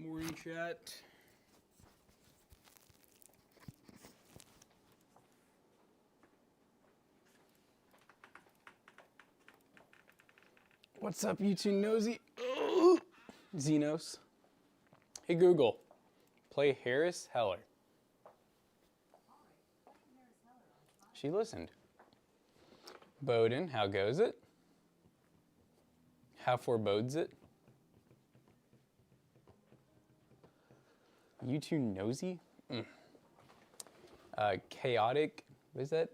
Morning chat. What's up, YouTube nosy? Xenos. Hey Google, play Harris Heller. She listened. Bowden, how goes it? How forebodes it? YouTube nosy? Chaotic, what is that?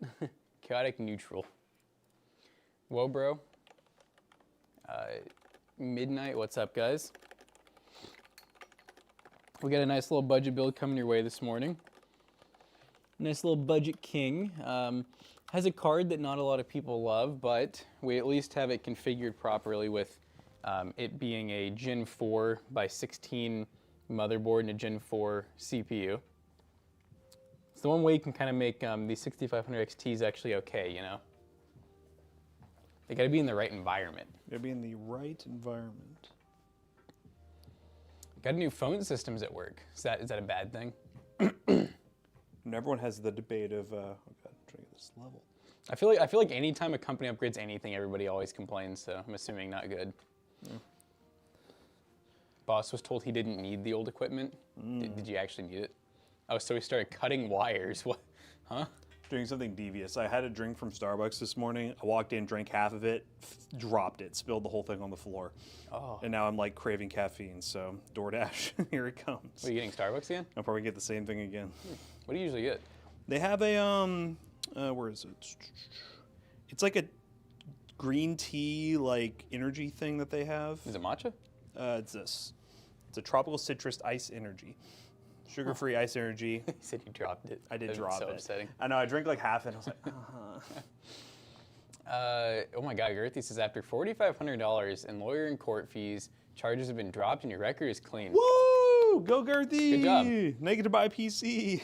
Chaotic neutral. Whoa, bro. Midnight, what's up, guys? We got a nice little budget build coming your way this morning. Nice little budget king. Has a card that not a lot of people love, but we at least have it configured properly with it being a Gen 4 by 16 motherboard and a Gen 4 CPU. It's the one way you can kind of make these 6500 XTs actually okay, you know? They gotta be in the right environment. Gotta be in the right environment. Got new phone systems at work. Is that a bad thing? And everyone has the debate of, oh God, I'm trying to get this level. I feel like anytime a company upgrades anything, everybody always complains, so I'm assuming not good. Yeah. Boss was told he didn't need the old equipment. Did you actually need it? Oh, so he started cutting wires. What? Huh? Doing something devious. I had a drink from Starbucks this morning. I walked in, drank half of it, dropped it, spilled the whole thing on the floor. Oh. And now I'm like craving caffeine, so DoorDash, here it comes. Are you getting Starbucks again? I'll probably get the same thing again. What do you usually get? They have a, where is it? It's like a green tea, like energy thing that they have. Is it matcha? It's this. It's a tropical citrus ice energy. Sugar-free ice energy. You said you dropped it. I did drop it. So upsetting. I know, I drank like half and I was like, Oh my God, Gerthy says after $4,500 in lawyer and court fees, charges have been dropped and your record is clean. Woo! Go Gerthy! Good job. Now you get to buy a PC.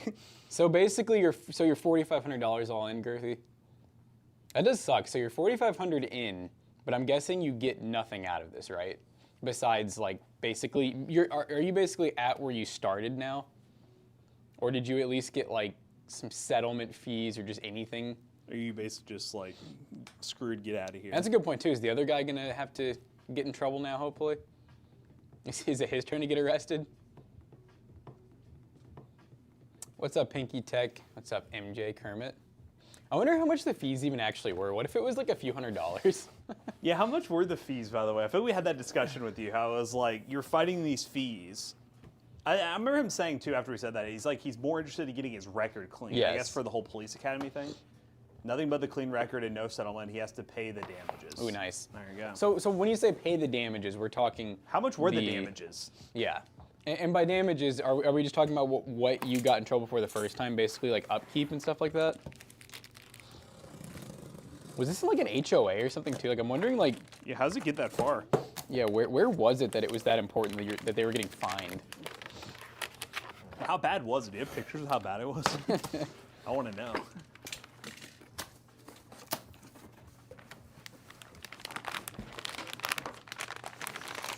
So basically, you're $4,500 all in, Gerthy. That does suck. So you're $4,500 in, but I'm guessing you get nothing out of this, right? Besides, like, basically, are you basically at where you started now? Or did you at least get, like, some settlement fees or just anything? Are you basically just, like, screwed, get out of here? That's a good point, too. Is the other guy going to have to get in trouble now, hopefully? Is it his turn to get arrested? What's up, Pinky Tech? What's up, MJ Kermit? I wonder how much the fees even actually were. What if it was like a few $100s? Yeah, how much were the fees, by the way? I feel like we had that discussion with you, how it was like, you're fighting these fees. I remember him saying, too, after he said that, he's like, he's more interested in getting his record clean. Yes. I guess for the whole police academy thing. Nothing but the clean record and no settlement. He has to pay the damages. Ooh, nice. There you go. So when you say pay the damages, we're talking... How much were the damages? Yeah. And by damages, are we just talking about what you got in trouble for the first time, basically like upkeep and stuff like that? Was this like an HOA or something too? Like I'm wondering, like, Yeah, how does it get that far? yeah, where was it that it was that important that they were getting fined? How bad was it? Do you have pictures of how bad it was? I want to know.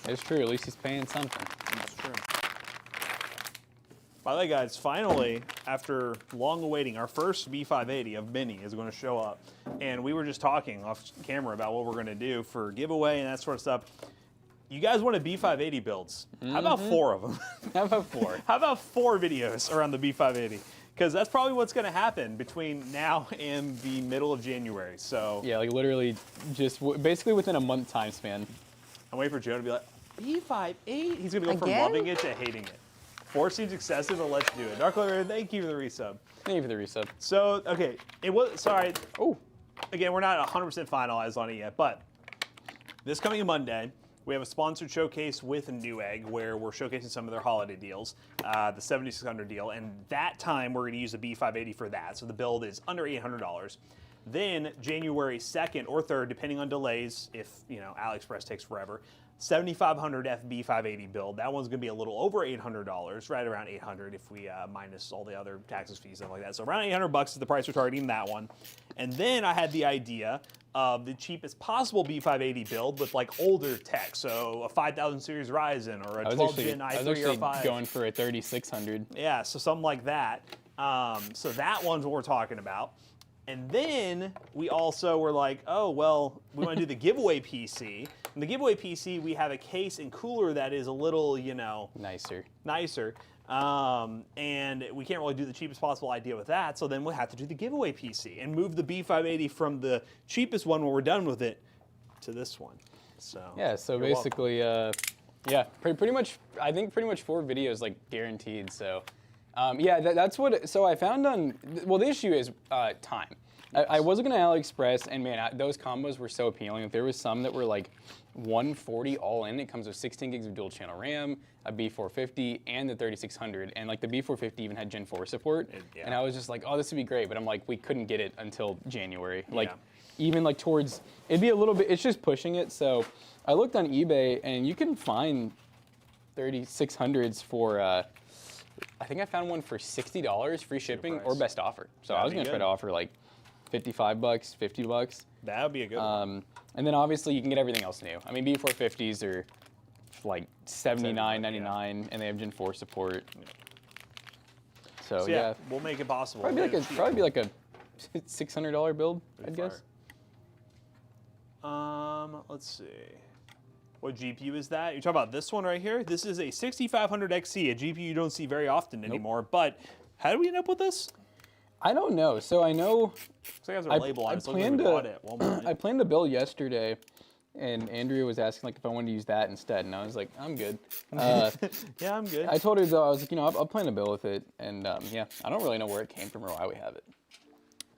It's true. At least he's paying something. That's true. By the way, guys, finally, after long awaiting, our first B580 of many is going to show up. And we were just talking off camera about what we're going to do for giveaway and that sort of stuff. You guys wanted B580 builds. How about 4 of them? How about 4? How about 4 videos around the B580? Because that's probably what's going to happen between now and the middle of January. So Yeah, like literally just basically within a month time span. I'm waiting for Joe to be like, B5.8? He's going to go from Again? loving it to hating it. 4 seems excessive, but let's do it. Dark Lover, thank you for the resub. Thank you for the resub. So, okay, it was, sorry. Oh. Again, we're not 100% finalized on it yet, but this coming Monday, we have a sponsored showcase with Newegg where we're showcasing some of their holiday deals, the 7600 deal, and that time we're going to use the B580 for that. So the build is under $800. Then January 2nd or 3rd, depending on delays, if AliExpress takes forever, 7500 FB580 build. That one's going to be a little over $800, right around $800 if we minus all the other taxes, fees, stuff like that. So around $800 is the price we're targeting that one. And then I had the idea of the cheapest possible B580 build with like older tech, so a 5000 series Ryzen or a 12-gen i3 I was actually or 5. going for a 3600. Yeah, so something like that. So that one's what we're talking about. And then we also were like, oh, well, we want to do the giveaway PC. In the giveaway PC, we have a case and cooler that is a little, you know, Nicer. And we can't really do the cheapest possible idea with that. So then we'll have to do the giveaway PC and move the B580 from the cheapest one when we're done with it to this one. So yeah, so basically, yeah, pretty much, I think pretty much 4 videos like guaranteed. So yeah, that's what, so I found on, well, the issue is time. Yes. I was looking at AliExpress, and man, those combos were so appealing. There was some that were like $140 all in. It comes with 16 gigs of dual channel RAM, a B450, and the 3600. And like the B450 even had Gen 4 support. Yeah. And I was just like, oh, this would be great. But I'm like, we couldn't get it until January. Like Yeah. even like towards, it'd be a little bit, it's just pushing it. So I looked on eBay, and you can find 3600s for, I think I found one for $60, free shipping, or best offer. So I was gonna try to offer like $55, $50. That would be a good one. And then obviously you can get everything else new. I mean, B450s are like $79.99, and they have Gen 4 support. Yeah. So yeah, yeah, we'll make it possible. probably be like a $600 build, I'd guess. Let's see. What GPU is that? You're talking about this one right here? This is a 6500 XE, a GPU you don't see very often anymore. But how did we end up with this? I don't know. So I know So it has a label on it. So we bought it. I planned to build yesterday, and Andrea was asking like if I wanted to use that instead, and I was like, I'm good. Yeah, I'm good. I told her though, I was like, you know, I'll plan to build with it, and yeah, I don't really know where it came from or why we have it.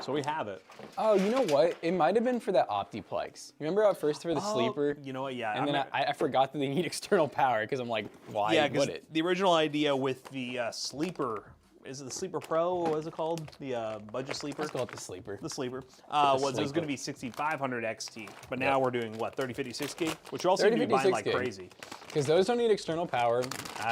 So we have it. Oh, you know what? It might have been for that Optiplex. Remember at first for the sleeper? You know what? Yeah. And then I forgot that they need external power because I'm like, why yeah, would it? The original idea with the sleeper, is it the Sleeper Pro? What is it called? The budget sleeper? Let's call it the sleeper. The sleeper. Was it was going to be 6500 XT, but now we're doing what, 3050 6K, which you also need to be buying like crazy. Because those don't need external power.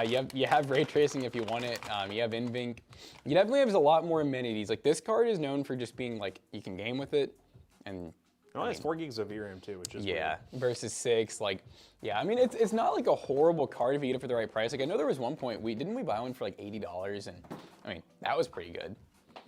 You have ray tracing if you want it. You have NVENC. You definitely have a lot more amenities. Like this card is known for just being like you can game with it, and it only has 4 gigs of VRAM too, which is weird. Versus 6. Like yeah, I mean it's not like a horrible card if you get it for the right price. Like I know there was one point didn't we buy one for like $80, and I mean that was pretty good.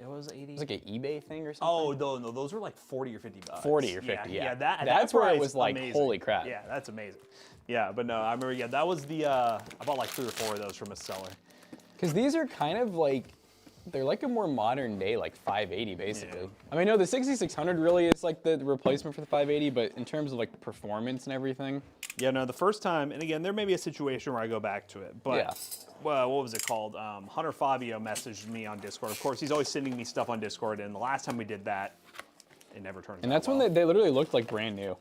It was 80. It was like an eBay thing or Oh something. no, those were like 40 or 50 bucks. 40 or 50, yeah. That's where price, it was like, amazing. holy crap. Yeah, that's amazing. Yeah, but no, I remember. Yeah, that was the. I bought like 3 or 4 of those from a seller. Because these are kind of like, they're like a more modern day, like 580 basically. Yeah. I mean, no, the 6600 really is like the replacement for the 580, but in terms of like performance and everything. Yeah, no, the first time, and again, there may be a situation where I go back to it, but Yeah. well, what was it called? Hunter Fabio messaged me on Discord. Of course, he's always sending me stuff on Discord, and the last time we did that, it never turned out. And that's well. when they literally looked like brand new.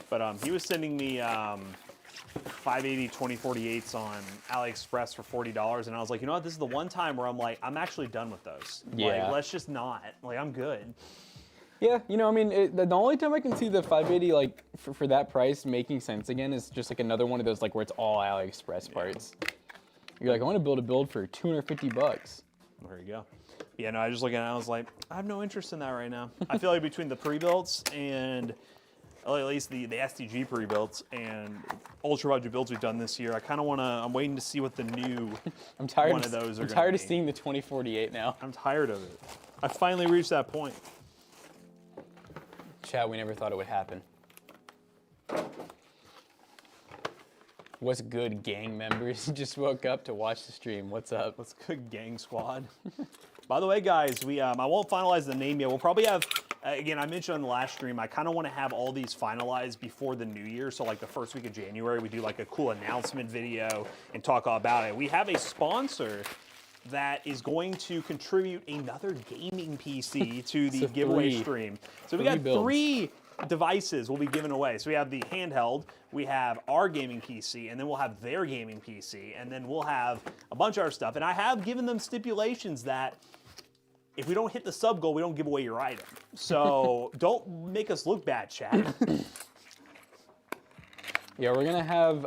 But he was sending me 580 2048s on AliExpress for $40, and I was like, you know what? This is the one time where I'm like, I'm actually done with those. Yeah. Like, let's just not. Like, I'm good. Yeah, you know, I mean, the only time I can see the 580 like for that price making sense again is just like another one of those like where it's all AliExpress parts. You're like, I want to build a build for $250. There you go. Yeah, no, I just looked at it and I was like, I have no interest in that right now. I feel like between the pre-builds and at least the STG pre-builds and ultra budget builds we've done this year, I kind of want to, I'm waiting to see what the new I'm tired one of those are I'm going to be. tired of seeing the 2048 now. I'm tired of it. I finally reached that point. Chat, we never thought it would happen. What's good, gang members? Just woke up to watch the stream. What's up? Let's go, gang squad. By the way, guys, we I won't finalize the name yet. We'll probably have, again, I mentioned on the last stream, I kind of want to have all these finalized before the new year. So like the first week of January, we do like a cool announcement video and talk all about it. We have a sponsor that is going to contribute another gaming PC to the giveaway stream. So we got builds. 3 devices we'll be giving away. So we have the handheld, we have our gaming PC, and then we'll have their gaming PC, and then we'll have a bunch of our stuff. And I have given them stipulations that if we don't hit the sub goal, we don't give away your item. So don't make us look bad, chat. Yeah, we're gonna have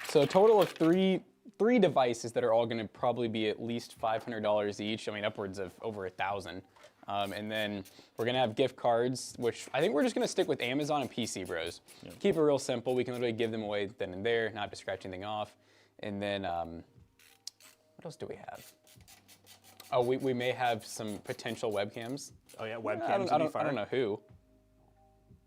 so a total of three devices that are all gonna probably be at least $500 each. I mean, upwards of over 1,000. And then we're gonna have gift cards, which I think we're just gonna stick with Amazon and PC Bros. Yep. Keep it real simple. We can literally give them away then and there, not have to scratch anything off. And then what else do we have? Oh, we may have some potential webcams. Oh yeah, webcams. I don't know who.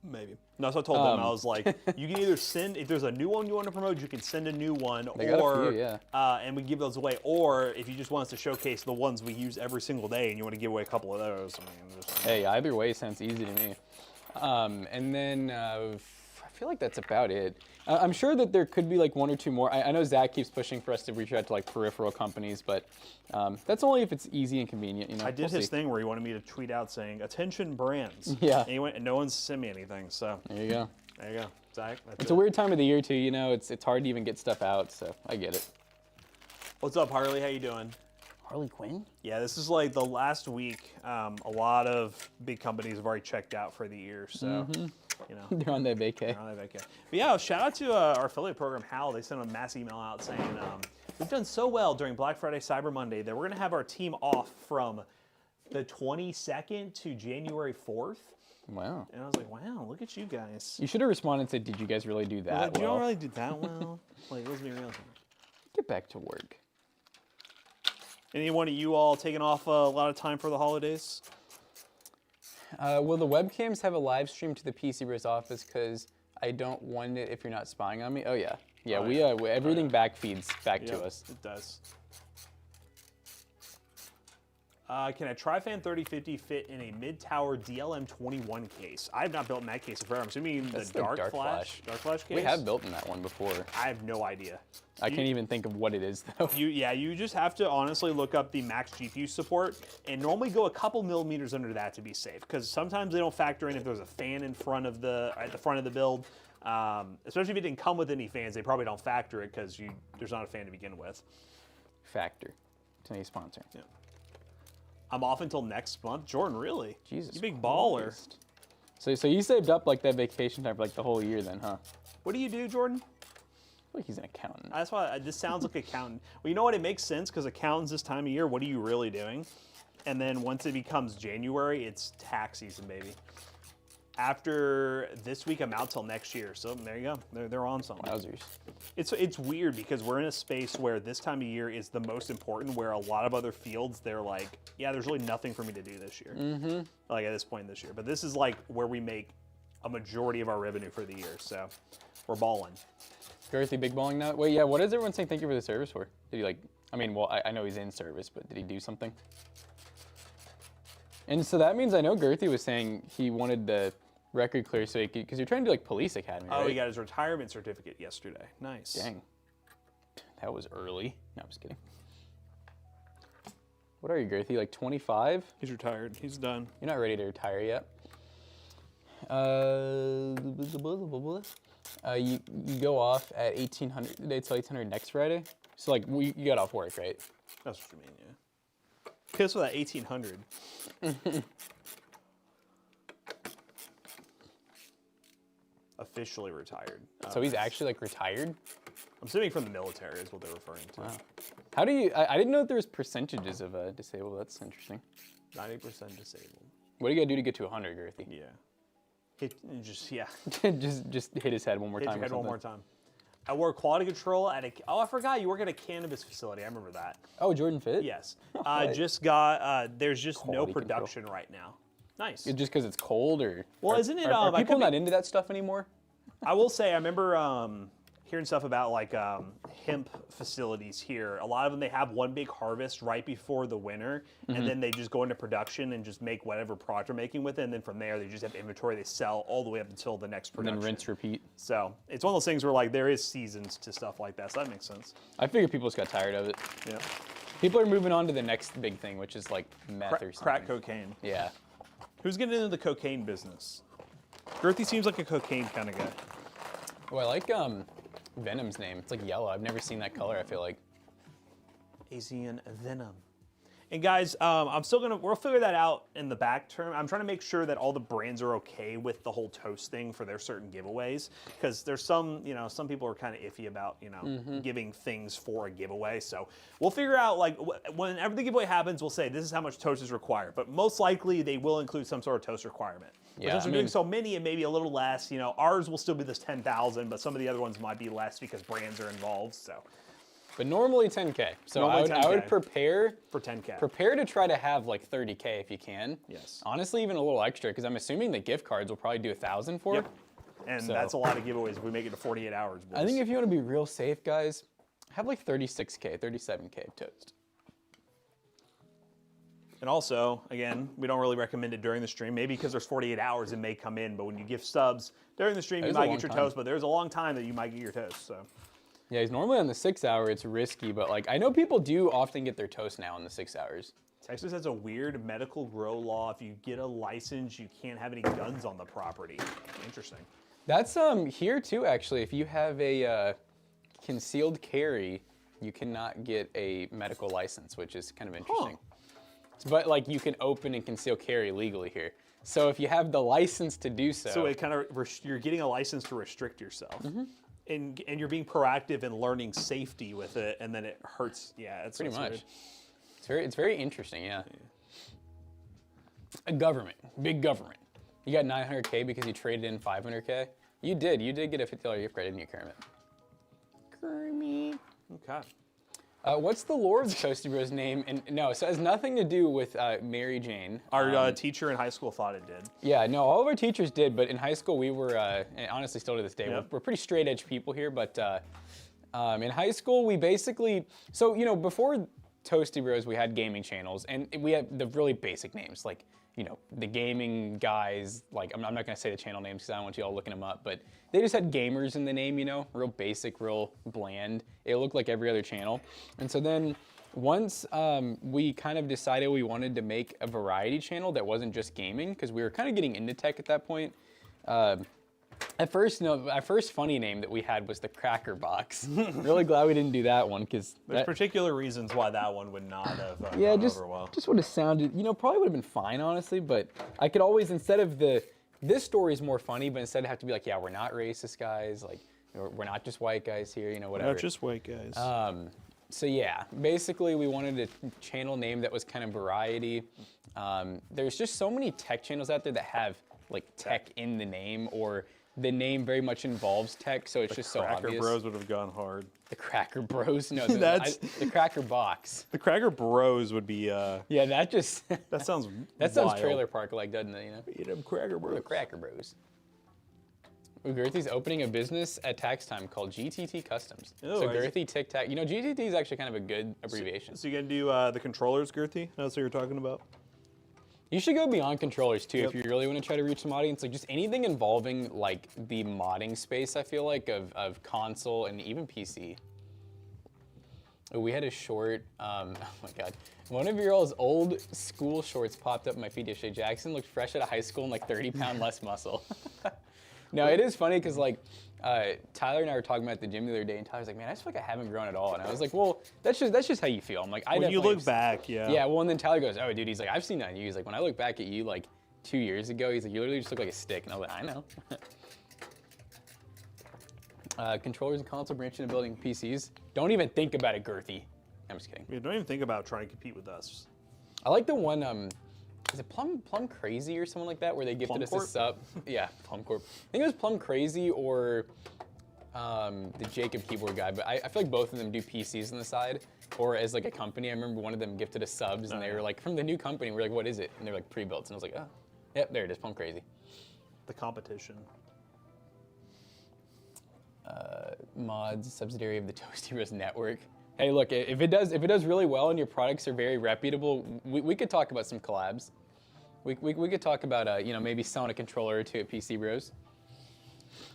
Maybe. No, so I told them, I was like, you can either send, if there's a new one you want to promote, you can send a new one, or, and we give those away, or if you just want us to showcase the ones we use every single day and you want to give away a couple of those, I mean, just, hey, either way sounds easy to me. And then I feel like that's about it. I'm sure that there could be like one or two more. I know Zach keeps pushing for us to reach out to like peripheral companies, but that's only if it's easy and convenient. You know, I did his thing where he wanted me to tweet out saying "attention brands." Yeah. And he went, and no one's sent me anything. So there you go. There you go, Zach. It's a weird time of the year too. You know, it's hard to even get stuff out. So I get it. What's up, Harley? How you doing? Harley Quinn? Yeah, this is like the last week. A lot of big companies have already checked out for the year, so. You know, they're on their vacay. But yeah, shout out to our affiliate program, Hal. They sent a mass email out saying, we've done so well during Black Friday, Cyber Monday that we're going to have our team off from the 22nd to January 4th. Wow. And I was like, wow, look at you guys. You should have responded and said, did you guys really do that like, well? You don't really do that well. Like, let's be real. Get back to work. Any one of you all taking off a lot of time for the holidays? Will the webcams have a live stream to the PC Bros office? Because I don't want it if you're not spying on me. Oh yeah, yeah. Everything back feeds back to us. It does. Can a Trifan 3050 fit in a mid-tower DLM21 case? I have not built in that case forever. I'm assuming the Dark Flash case? We have built in that one before. I have no idea. I can't even think of what it is though. You just have to honestly look up the max GPU support and normally go a couple millimeters under that to be safe, because sometimes they don't factor in if there's a fan in front of at the front of the build. Especially if it didn't come with any fans, they probably don't factor it because there's not a fan to begin with. Factor. It's a sponsor. Yeah. I'm off until next month. Jordan, really? Jesus, you big baller. Christ. So you saved up like that vacation time for like the whole year then, huh? What do you do, Jordan? I feel like he's an accountant. That's why this sounds like accountant. Well, you know what? It makes sense because accountants this time of year, what are you really doing? And then once it becomes January, it's tax season, baby. After this week, I'm out till next year. So there you go. They're on something. Wowzers. It's weird because we're in a space where this time of year is the most important, where a lot of other fields, they're like, yeah, there's really nothing for me to do this year. Mm-hmm. Like at this point this year. But this is like where we make a majority of our revenue for the year. So we're balling. Girthy big balling now? Wait, yeah, what is everyone saying thank you for the service for? Did he like, I mean, well, I know he's in service, but did he do something? And so that means I know Girthy was saying he wanted the record clear so he could, because you're trying to do like police academy, right? Oh, he got his retirement certificate yesterday. Nice. Dang. That was early. No, I'm just kidding. What are you, Girthy? Like 25? He's retired. He's done. You're not ready to retire yet. You go off at 1800. They till 1800 next Friday. So like you got off work, right? That's what you mean, yeah. Kiss with that 1800. Officially retired. So he's actually like retired? I'm assuming from the military is what they're referring to. Wow. How do you? I didn't know that there was percentages of disabled. That's interesting. 90% disabled. What do you gotta do to get to 100, Girthy? Yeah. just hit his head one more time. Hit his head one more time. I work quality control at I forgot you work at a cannabis facility. I remember that. Oh, Jordan Fit? Yes. Just got, there's just Quality no production right now. Nice. Just because it's cold, or? Well, isn't it? Are people not into that stuff anymore? I will say, I remember hearing stuff about like hemp facilities here. A lot of them, they have one big harvest right before the winter, and then they just go into production and just make whatever product they're making with it. And then from there, they just have inventory they sell all the way up until the next production. And then rinse, repeat. So it's one of those things where like there is seasons to stuff like that. So that makes sense. I figure people just got tired of it. Yeah. People are moving on to the next big thing, which is like meth or something. Crack cocaine. Yeah. Who's getting into the cocaine business? Girthy seems like a cocaine kind of guy. Oh, I like Venom's name. It's like yellow. I've never seen that color, I feel like. Asian Venom. And guys, we'll figure that out in the back term. I'm trying to make sure that all the brands are okay with the whole toast thing for their certain giveaways, because there's some people are kind of iffy about, giving things for a giveaway. So we'll figure out, like, whenever the giveaway happens, we'll say this is how much toast is required. But most likely they will include some sort of toast requirement. Yeah, since we're doing so many, it may be a little less. Ours will still be this 10,000, but some of the other ones might be less because brands are involved. So. But normally 10K. So I would prepare for 10K. Prepare to try to have like 30K if you can. Yes. Honestly, even a little extra, because I'm assuming the gift cards will probably do 1,000 for. Yep. And that's a lot of giveaways if we make it to 48 hours. Boys. I think if you want to be real safe, guys, have like 36K, 37K of toast. And also, again, we don't really recommend it during the stream. Maybe because there's 48 hours, it may come in. But when you gift subs during the stream, you might get your toast. But there's a long time that you might get your toast. So. Yeah, he's normally on the 6 hour. It's risky, but like I know people do often get their toast now in the 6 hours. Texas has a weird medical grow law. If you get a license, you can't have any guns on the property. Interesting. That's here too, actually. If you have a concealed carry, you cannot get a medical license, which is kind of interesting. But like you can open and conceal carry legally here. So if you have the license to do so. So it kind of you're getting a license to restrict yourself. And you're being proactive and learning safety with it, and then it hurts. Yeah, it's pretty much. Weird. It's very interesting. Yeah. A government, big government. You got 900K because you traded in 500K. You did get a $50 gift card, didn't you, Kermit? Kermit. Okay. What's the lore of the Toasty Bros name? And no, so it has nothing to do with Mary Jane. Our teacher in high school thought it did. Yeah, no, all of our teachers did, but in high school we were, and honestly still to this day, we're pretty straight edge people here, but in high school we basically, so before Toasty Bros we had gaming channels, and we had the really basic names, like, the gaming guys, like, I'm not gonna say the channel names because I don't want you all looking them up, but they just had gamers in the name, real basic, real bland. It looked like every other channel. And so then once we kind of decided we wanted to make a variety channel that wasn't just gaming, because we were kind of getting into tech at that point. At first, our first funny name that we had was the Cracker Box. Really glad we didn't do that one, because there's particular reasons why that one would not have gone over well. Just would have sounded, probably would have been fine, honestly. But I could always, instead of this story is more funny, but instead have to be like, yeah, we're not racist guys, like we're not just white guys here, whatever. Not just white guys. So yeah, basically we wanted a channel name that was kind of variety. There's just so many tech channels out there that have like tech in the name, or the name very much involves tech, so it's just so obvious. The Cracker Bros would have gone hard. The Cracker Bros? No, the Cracker Box. The Cracker Bros would be. Yeah, that just. That sounds. That sounds trailer park like, doesn't it? Eat them Cracker Bros. The Cracker Bros. Girthy's opening a business at tax time called GTT Customs. Oh, so Girthy Tic Tac. GTT is actually kind of a good abbreviation. So you're gonna do the controllers, Girthy? That's what you're talking about. You should go beyond controllers too if you really want to try to reach some audience. Like just anything involving like the modding space, I feel like, of console and even PC. Oh, we had a short, oh my God. One of your all's old school shorts popped up in my feed yesterday. Jackson looked fresh out of high school and like 30-pound less muscle. No, it is funny because like Tyler and I were talking about at the gym the other day, and Tyler's like, "Man, I just feel like I haven't grown at all." And I was like, "Well, that's just how you feel." I'm like, when you look back, yeah. Yeah. Well, and then Tyler goes, "Oh, dude," he's like, "I've seen that on you." He's like, "When I look back at you like 2 years ago, he's like, you literally just look like a stick." And I was like, "I know." Controllers and console branching and building PCs. Don't even think about it, Girthy. I'm just kidding. Yeah, don't even think about trying to compete with us. I like the one. Is it Plum Crazy or something like that, where they gifted us a sub? Yeah, Plum Corp. I think it was Plum Crazy or the Jacob Keyboard guy, but I feel like both of them do PCs on the side, or as like a company. I remember one of them gifted us subs, and they were like, from the new company. We're like, what is it? And they're like pre-built, and I was like, oh, yep, there it is, Plum Crazy. The competition. Mods, subsidiary of the Toasty Bros network. Hey, look, if it does really well and your products are very reputable, we could talk about some collabs. We could talk about maybe selling a controller or two at PCBros.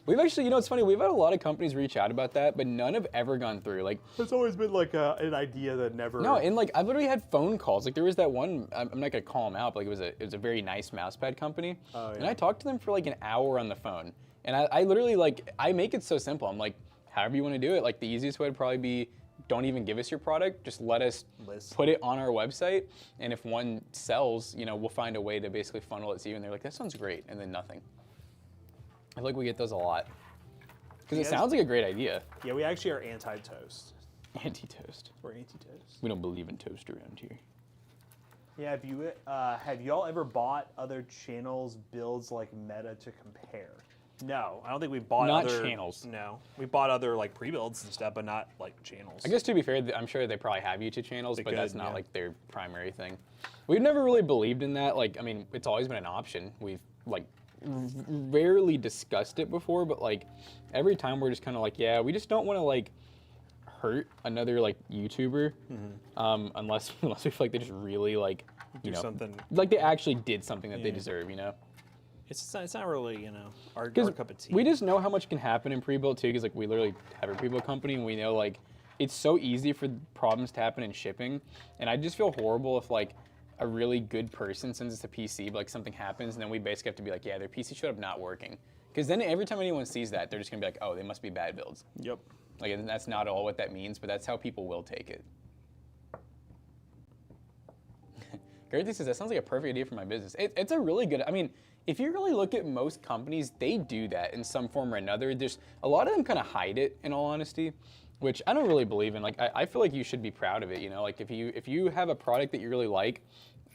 We've actually, it's funny, we've had a lot of companies reach out about that, but none have ever gone through. Like, it's always been like an idea that never. No, and like I've literally had phone calls. Like there was that one, I'm not gonna call them out, but like it was a very nice mousepad company, and I talked to them for like an hour on the phone, and I literally like I make it so simple. I'm like, however you want to do it. Like the easiest way would probably be don't even give us your product. Just let us List. put it on our website, and if one sells, you know, we'll find a way to basically funnel it to you. And they're like, that sounds great, and then nothing. I feel like we get those a lot because it sounds like a great idea. Yeah, we actually are anti-toast. Anti-toast. We're anti-toast. We don't believe in toast around here. Yeah, have y'all ever bought other channels' builds like Meta to compare? No, I don't think we bought Not other channels. No, we bought other like pre-builds and stuff, but not like channels. I guess to be fair, I'm sure they probably have YouTube channels, but that's not yeah. like their primary thing. We've never really believed in that. Like, I mean, it's always been an option. We've like rarely discussed it before, but like every time we're just kind of like, yeah, we just don't want to like hurt another like YouTuber, unless we feel like they just really like Do something. like they actually did something that they deserve, you know. It's not really, you know, our cup of tea. We just know how much can happen in pre-built too, because like we literally have a pre-built company, and we know like it's so easy for problems to happen in shipping, and I just feel horrible if like a really good person sends us a PC, but like something happens, and then we basically have to be like, yeah, their PC showed up not working, because then every time anyone sees that, they're just gonna be like, oh, they must be bad builds. Yep. Like, and that's not all what that means, but that's how people will take it. Garrett says, that sounds like a perfect idea for my business. It's a really good, I mean, if you really look at most companies, they do that in some form or another. There's a lot of them kind of hide it, in all honesty, which I don't really believe in. Like, I feel like you should be proud of it, you know? Like, if you have a product that you really like,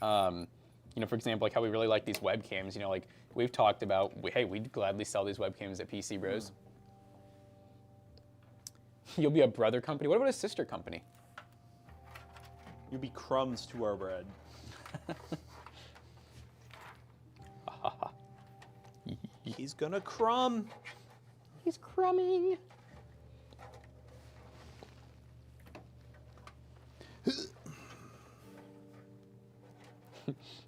you know, for example, like how we really like these webcams, you know, like we've talked about, hey, we'd gladly sell these webcams at PC Bros. You'll be a brother company. What about a sister company? You'll be crumbs to our bread. He's gonna crumb. He's crumbing.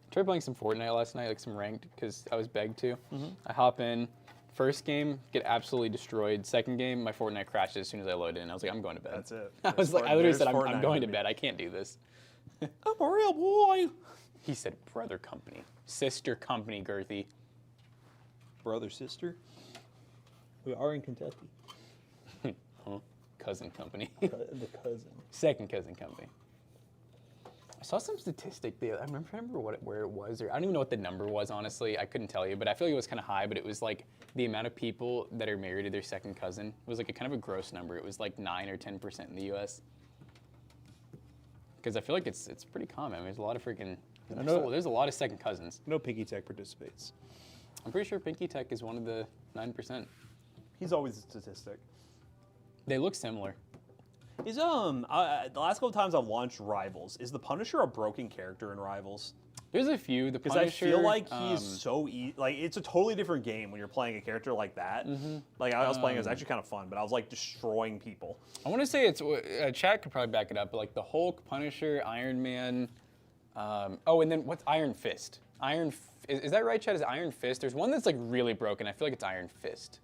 Tried playing some Fortnite last night, like some ranked, because I was begged to. I hop in. First game, get absolutely destroyed. Second game, my Fortnite crashed as soon as I loaded in. I was like, I'm going to bed. That's it. I literally said, I'm going to bed. I can't do this. I'm a real boy. He said, brother company. Sister company, Girthy. Brother, sister. We are in Kentucky. Huh? Cousin company. The cousin. Second cousin company. I saw some statistic there. I remember where it was. Or I don't even know what the number was, honestly. I couldn't tell you, but I feel like it was kind of high, but it was like the amount of people that are married to their second cousin. It was like a kind of a gross number. It was like 9 or 10% in the US. Because I feel like it's pretty common. I mean, there's a lot of freaking, there's a lot of second cousins. No Pinky Tech participates. I'm pretty sure Pinky Tech is one of the 9%. He's always a statistic. They look similar. Is the last couple times I've launched Rivals, is the Punisher a broken character in Rivals? There's a few. Because I feel like he's so like it's a totally different game when you're playing a character like that. Like I was playing, it was actually kind of fun, but I was like destroying people. I want to say it's chat could probably back it up, but like the Hulk, Punisher, Iron Man. Oh, and then what's Iron Fist? Is that right, Chad? Is it Iron Fist? There's one that's like really broken. I feel like it's Iron Fist.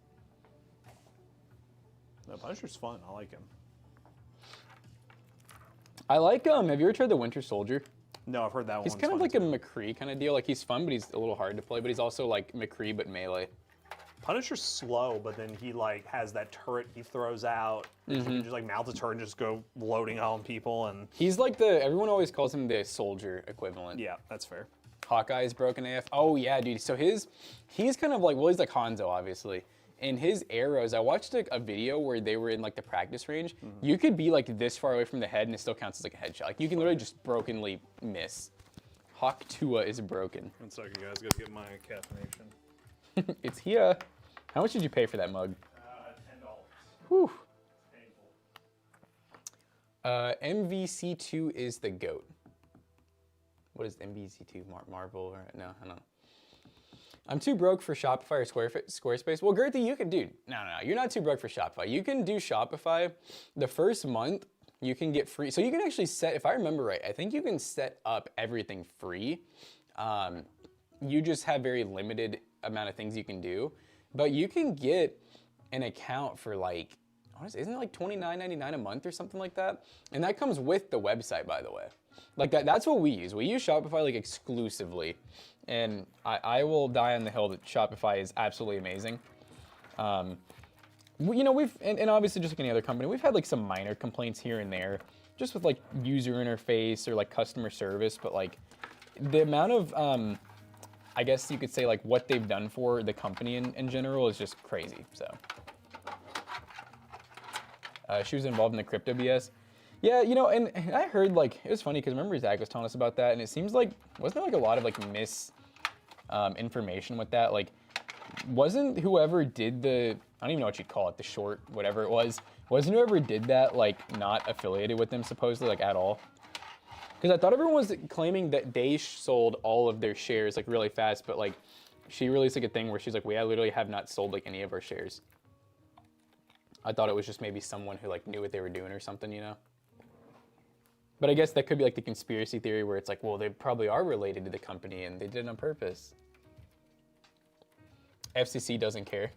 No, Punisher's fun. I like him. I like have you ever tried the Winter Soldier? No, I've heard that one. He's kind of like a McCree kind of deal. Like he's fun, but he's a little hard to play. But he's also like McCree but melee. Punisher's slow, but then he like has that turret he throws out. You can just like mount a turret and just go loading on people. And he's like everyone always calls him the soldier equivalent. yeah, that's fair. Hawkeye's broken AF. Oh yeah, dude. So he's kind of like, well, he's like Hanzo, obviously. And his arrows, I watched a video where they were in like the practice range. You could be like this far away from the head and it still counts as like a headshot. Like you can literally just brokenly miss. Hawk Tua is broken. 1 second, guys. Gotta get my caffeination. It's here. How much did you pay for that mug? $10. Whew. Painful. MVC2 is the GOAT. What is MVC2? Marvel? Or, no, I don't know. I'm too broke for Shopify or Squarespace. Well, Gerthy, you can, dude, no, you're not too broke for Shopify. You can do Shopify. The first month, you can get free. So you can actually set, if I remember right, I think you can set up everything free. You just have very limited amount of things you can do. But you can get an account for like, isn't it like $29.99 a month or something like that? And that comes with the website, by the way. Like that's what we use. We use Shopify like exclusively. And I will die on the hill that Shopify is absolutely amazing. You know, and obviously just like any other company, we've had like some minor complaints here and there, just with like user interface or like customer service, but like the amount of, I guess you could say like what they've done for the company in general is just crazy, so. She was involved in the crypto BS. Yeah, you know, and I heard like, it was funny because remember Zach was telling us about that, and it seems like, wasn't there like a lot of like information with that? Like, wasn't whoever did the, I don't even know what you'd call it, the short, whatever it was, wasn't whoever did that like not affiliated with them supposedly like at all? Because I thought everyone was claiming that they sold all of their shares like really fast, but like she released like a thing where she's like, I literally have not sold like any of our shares. I thought it was just maybe someone who like knew what they were doing or something, you know? But I guess that could be like the conspiracy theory where it's like, well, they probably are related to the company and they did it on purpose. FCC doesn't care.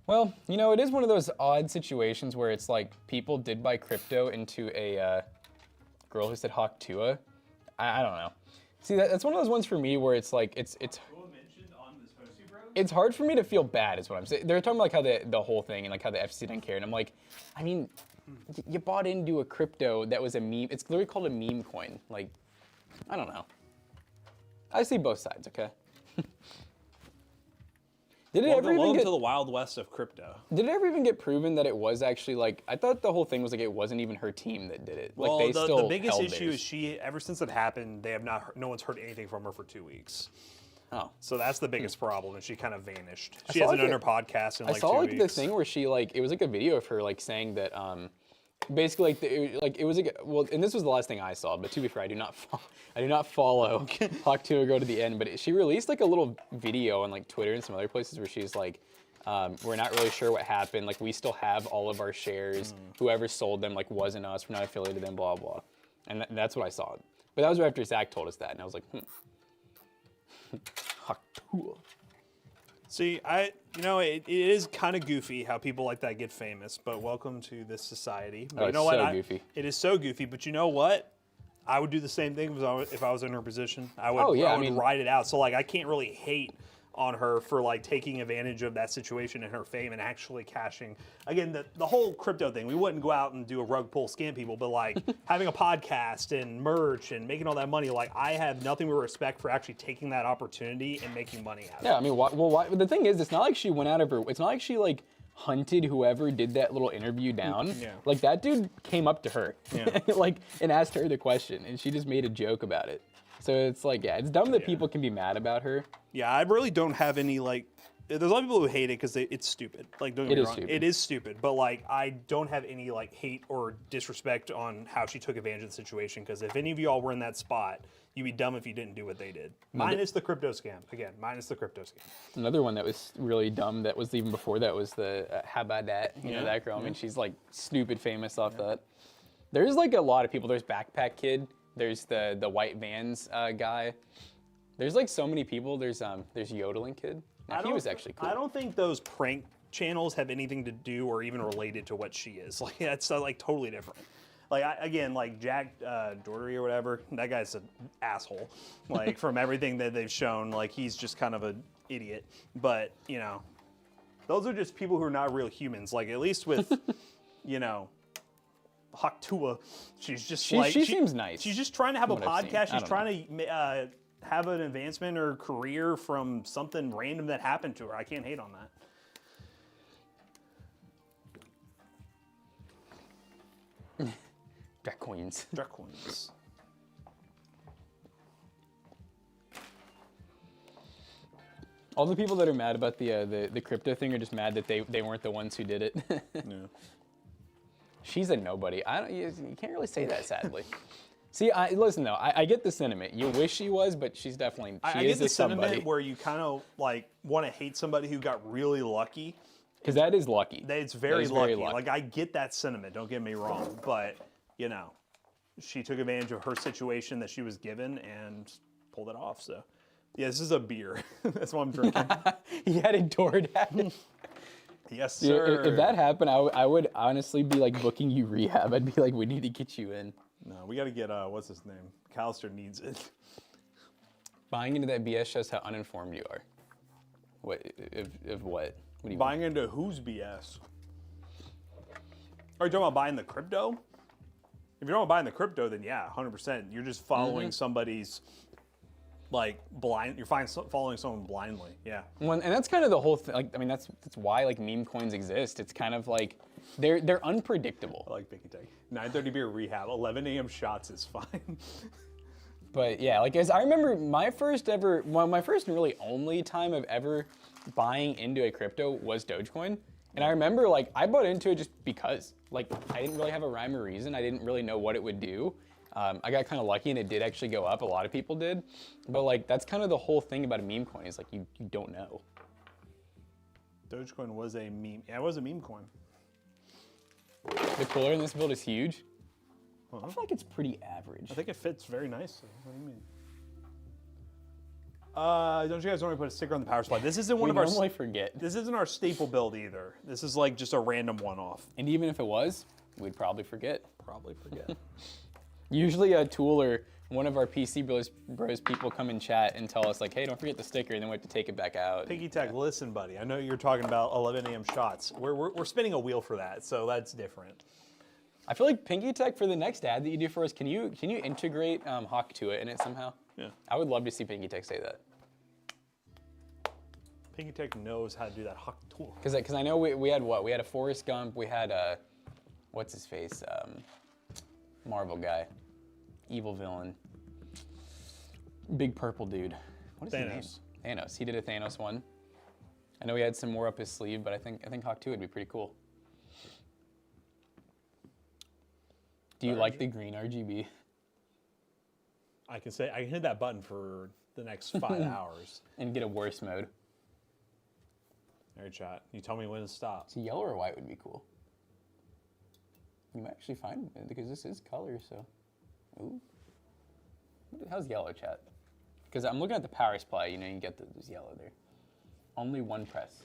Well, you know, it is one of those odd situations where it's like people did buy crypto into a girl who said Hawk Tua. I don't know. See, that's one of those ones for me where it's like, it's hard for me to feel bad is what I'm saying. They're talking about like how the whole thing and like how the FCC didn't care. And I'm like, I mean, you bought into a crypto that was a meme. It's literally called a meme coin. Like, I don't know. I see both sides, okay? Did it ever even get to the Wild West of crypto? Did it ever even get proven that it was actually like? I thought the whole thing was like it wasn't even her team that did it. Well, like they still the biggest held issue theirs. is ever since it happened, they have not. No one's heard anything from her for 2 weeks. Oh, So that's the biggest problem, and she kind of vanished. She saw hasn't like done her podcast in like 2 weeks. I saw like the thing where she like it was like a video of her like saying that basically like it was like well, and this was the last thing I saw. But to be fair, I do not follow Hawk Tua go to the end. But she released like a little video on like Twitter and some other places where she's like. We're not really sure what happened. Like, we still have all of our shares. Whoever sold them, like, wasn't us. We're not affiliated with them, blah, blah. And that's what I saw. But that was right after Zach told us that. And I was like, See, it is kind of goofy how people like that get famous, but welcome to this society. But you know what? So goofy. It is so goofy, but you know what? I would do the same thing if I was in her position. I would, I would mean, ride it out. So, like, I can't really hate on her for like taking advantage of that situation and her fame and actually cashing. Again, the whole crypto thing, we wouldn't go out and do a rug pull scam people, but like having a podcast and merch and making all that money, like I have nothing but respect for actually taking that opportunity and making money out of it. Yeah, I mean, the thing is, it's not like she went out of her, it's not like she like hunted whoever did that little interview down. Yeah. Like that dude came up to her Yeah. like and asked her the question and she just made a joke about it. So it's like, yeah, it's dumb that people can be mad about her. Yeah, I really don't have any like. There's a lot of people who hate it because it's stupid. Like, don't get me wrong, stupid. it is stupid. But like, I don't have any like hate or disrespect on how she took advantage of the situation. Because if any of y'all were in that spot, you'd be dumb if you didn't do what they did. Minus the crypto scam. Again, minus the crypto scam. Another one that was really dumb that was even before that was the how about that? You know that girl. I mean, she's like stupid famous off that. There's like a lot of people. There's Backpack Kid. There's the White Vans guy. There's like so many people. There's Yodeling Kid. Now, he was actually cool. I don't think those prank channels have anything to do or even related to what she is. Like that's like totally different. Like again, like Jack Doherty or whatever. That guy's an asshole. Like from everything that they've shown, like he's just kind of an idiot. But you know, those are just people who are not real humans. Like at least with, you know. Hawk Tua, she's just she seems nice. She's just trying to have a podcast. She's know. trying to have an advancement or career from something random that happened to her. I can't hate on that. Drag Queens. Drag Queens. All the people that are mad about the crypto thing are just mad that they weren't the ones who did it. Yeah. She's a nobody. You can't really say that, sadly. See, listen though, I get the sentiment. You wish she was, but she's definitely I is get the a somebody. sentiment where you kind of like want to hate somebody who got really lucky. Because that is lucky. It's very lucky. Like I get that sentiment. Don't get me wrong, but you know, she took advantage of her situation that she was given and pulled it off. So, yeah, this is a beer. That's what I'm drinking. He had a DoorDash. Yes, sir. If that happened, I would honestly be like booking you rehab. I'd be like, we need to get you in. No, we got to get, what's his name? Callister needs it. Buying into that BS shows how uninformed you are. What? What do you Buying into whose BS? Are you talking about buying the crypto? If you're talking about buying the crypto, then yeah, 100%. You're just following somebody's, like, blind. You're following someone blindly. Yeah. Well, and that's kind of the whole thing. Like, I mean, that's why like meme coins exist. It's kind of like they're unpredictable. I like Pinky Tech. 9:30 beer rehab. 11 a.m. shots is fine. But yeah, like as I remember, my first and really only time of ever buying into a crypto was Dogecoin. And I remember like I bought into it just because like I didn't really have a rhyme or reason. I didn't really know what it would do. I got kind of lucky and it did actually go up. A lot of people did. But like that's kind of the whole thing about a meme coin is like you don't know. Dogecoin was a meme. Yeah, it was a meme coin. The cooler in this build is huge. I feel like it's pretty average. I think it fits very nicely. What do you mean? Don't you guys normally put a sticker on the power supply? This isn't one We of our. normally forget. This isn't our staple build either. This is like just a random one-off. And even if it was, we'd forget. Probably forget. Usually a tool or one of our PC bros people come in chat and tell us like, hey, don't forget the sticker, and then we have to take it back out. Piggy Tech, listen, buddy. I know you're talking about 11 a.m. shots. We're spinning a wheel for that, so that's different. I feel like Pinky Tech for the next ad that you do for us, can you integrate Hawk to it in it somehow? Yeah. I would love to see Pinky Tech say that. Pinky Tech knows how to do that Huck tool. Because I know we had what? We had a Forrest Gump. We had a what's his face? Marvel guy, evil villain, big purple dude. What is Thanos. his name? Thanos. He did a Thanos one. I know he had some more up his sleeve, but I think Hawk 2 would be pretty cool. Do you like the green RGB? I can hit that button for the next 5 hours. And get a worse mode. All right, chat. You tell me when to stop. So yellow or white would be cool. You might actually find it because this is color, so. Ooh. How's yellow, chat? Because I'm looking at the power supply, you know, you get this yellow there. Only one press.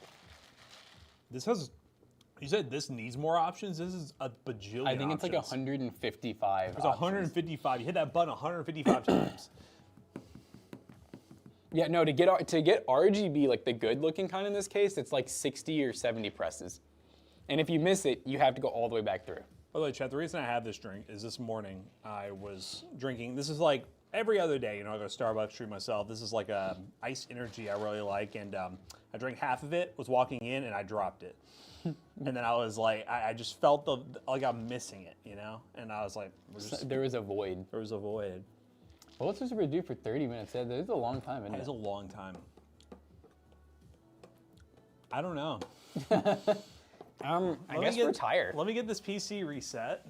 This has. You said this needs more options. This is a bajillion. I think it's like options. 155. There's 155. You hit that button 155 times. Yeah, no, to get RGB, like the good looking kind in this case, it's like 60 or 70 presses. And if you miss it, you have to go all the way back through. By the way, chat, the reason I have this drink is this morning I was drinking. This is like every other day, you know, I go to Starbucks, treat myself. This is like a iced energy I really like. And I drank half of it, was walking in, and I dropped it. And then I was like, I just felt like I'm missing it, you know? And I was like, There was a void. there was a void. Well, what's this supposed to do for 30 minutes? That is a long time, isn't That it? is a long time. I don't know. I guess we're tired. Let me get this PC reset.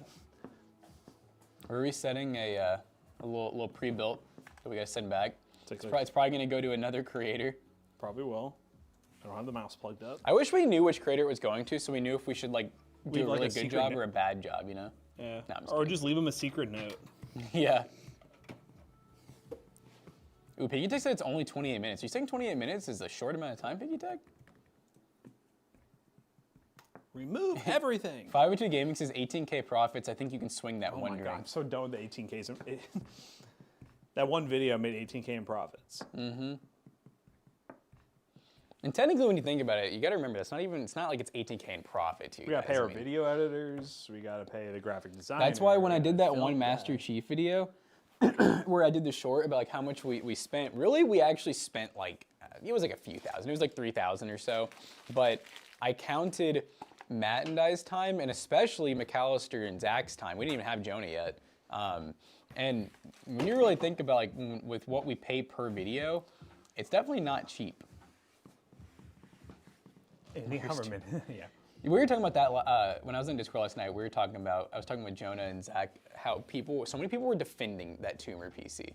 We're resetting a little pre-built that we gotta send back. It's probably gonna go to another creator. Probably will. I don't have the mouse plugged up. I wish we knew which creator it was going to, so we knew if we should like do Leave, a like, really a good secret job note. or a bad job, you know? Yeah. No, I'm just Or kidding. just leave them a secret note. Yeah. Ooh, Piggy Tech said it's only 28 minutes. You saying 28 minutes is a short amount of time, Piggy Tech? Remove everything. 502 Gaming says 18K profits. I think you can swing that Oh one my God, drink. I'm so done with the 18Ks. That one video made 18K in profits. And technically, when you think about it, you got to remember it's not like it's 18K in profit too. We gotta guys. pay I our mean, video editors. We gotta pay the graphic designer. That's why when I did that film one guy. Master Chief video, where I did the short about like how much we spent. Really, we actually spent like it was like a few thousand. It was like 3,000 or so. But I counted Matt and I's time, and especially McAllister and Zach's time. We didn't even have Jonah yet. And when you really think about like with what we pay per video, it's definitely not cheap. Any government, yeah. We were talking about that when I was in Discord last night. I was talking with Jonah and Zach, how so many people were defending that tumor PC.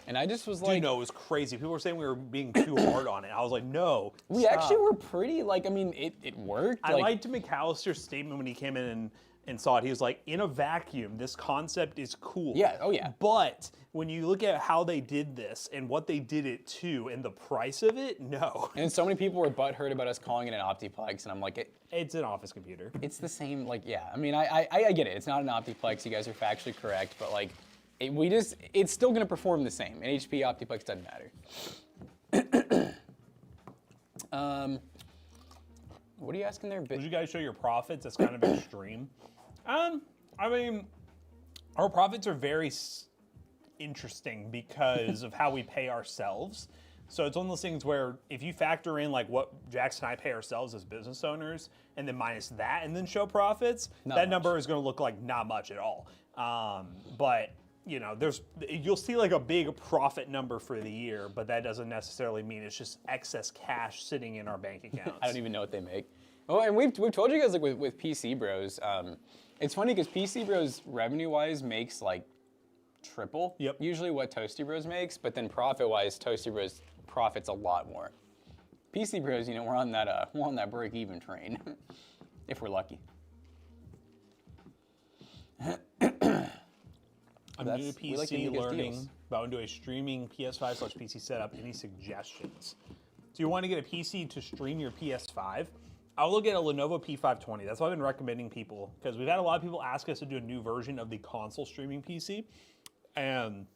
And I just was like, Dude, no, it was crazy. People were saying we were being too hard on it. I was like, no. we stop. actually were pretty, like, I mean, it worked. I liked McAllister's statement when he came in and saw it. He was like, in a vacuum, this concept is cool. Yeah, oh yeah. But when you look at how they did this and what they did it to and the price of it, no. And so many people were butthurt about us calling it an Optiplex, and I'm like, It's an office computer. it's the same, like, yeah. I mean, I get it. It's not an Optiplex. You guys are factually correct, but like, it's still gonna perform the same. An HP Optiplex doesn't matter. What are you asking there? Would you guys show your profits? That's kind of extreme. I mean, our profits are very interesting because of how we pay ourselves. So it's one of those things where if you factor in like what Jackson and I pay ourselves as business owners, and then minus that, and then show profits, that number is going to look like not much at all. But you know, you'll see like a big profit number for the year, but that doesn't necessarily mean it's just excess cash sitting in our bank accounts. I don't even know what they make. Oh, and we've told you guys like with PC Bros. It's funny because PC Bros revenue-wise makes like triple usually what Toasty Bros makes, but then profit-wise, Toasty Bros profits a lot more. PC Bros, you know, we're on that break-even train, if we're lucky. I'm new to PC, learning about into a streaming PS5/PC setup. Any suggestions? Do you want to get a PC to stream your PS5? I'll look at a Lenovo P520. That's what I've been recommending people, because we've had a lot of people ask us to do a new version of the console streaming PC. And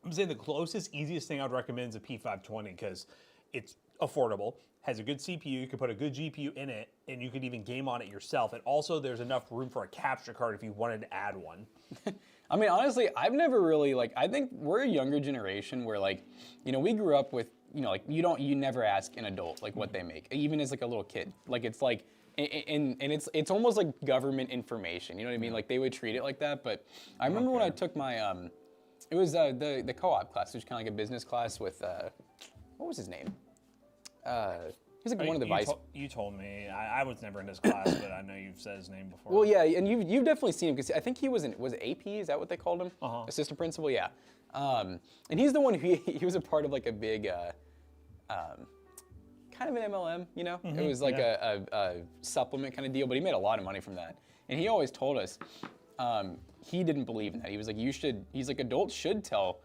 I'm saying the closest, easiest thing I'd recommend is a P520 because it's affordable, has a good CPU, you can put a good GPU in it, and you could even game on it yourself. And also there's enough room for a capture card if you wanted to add one. I mean, honestly, I've never really, like, I think we're a younger generation where, like, you know, we grew up with, you know, like, you never ask an adult, like, what they make, even as, like, a little kid. Like, it's like, and it's almost like government information, you know what I mean? Like, they would treat it like that, but I remember when I took my, it was the co-op class, which is kind of like a business class with, what was his name? He's like one of the vice. You told me. I was never in his class, but I know you've said his name before. Well, yeah, and you've definitely seen him because I think he was was it AP? Is that what they called him? Assistant principal, yeah. And he's the one who he was a part of like a big, kind of an MLM, you know? It was like a supplement kind of deal, but he made a lot of money from that. And he always told us he didn't believe in that. He was like, he's like, adults should tell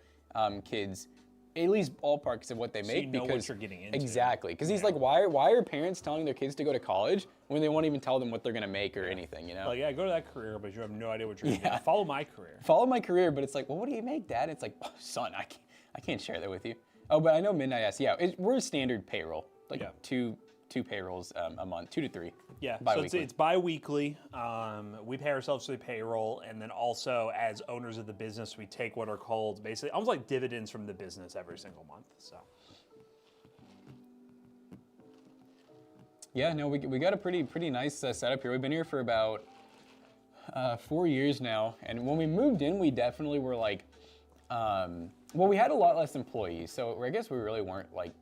kids at least ballparks of what they make, so you know what you're getting into. Exactly, because he's like, why are parents telling their kids to go to college when they won't even tell them what they're gonna make or anything, you know? Like, yeah, go to that career, but you have no idea what you're gonna do. Follow my career. Follow my career, but it's like, well, what do you make, Dad? It's like, oh, son, I can't share that with you. Oh, but I know Midnight asked, we're a standard payroll, like two payrolls a month, 2 to 3. Yeah, so it's bi-weekly. We pay ourselves through the payroll, and then also as owners of the business, we take what are called basically almost like dividends from the business every single month. So. Yeah, no, we got a pretty nice setup here. We've been here for about 4 years now, and when we moved in, we definitely were like, well, we had a lot less employees, so I guess we really weren't like.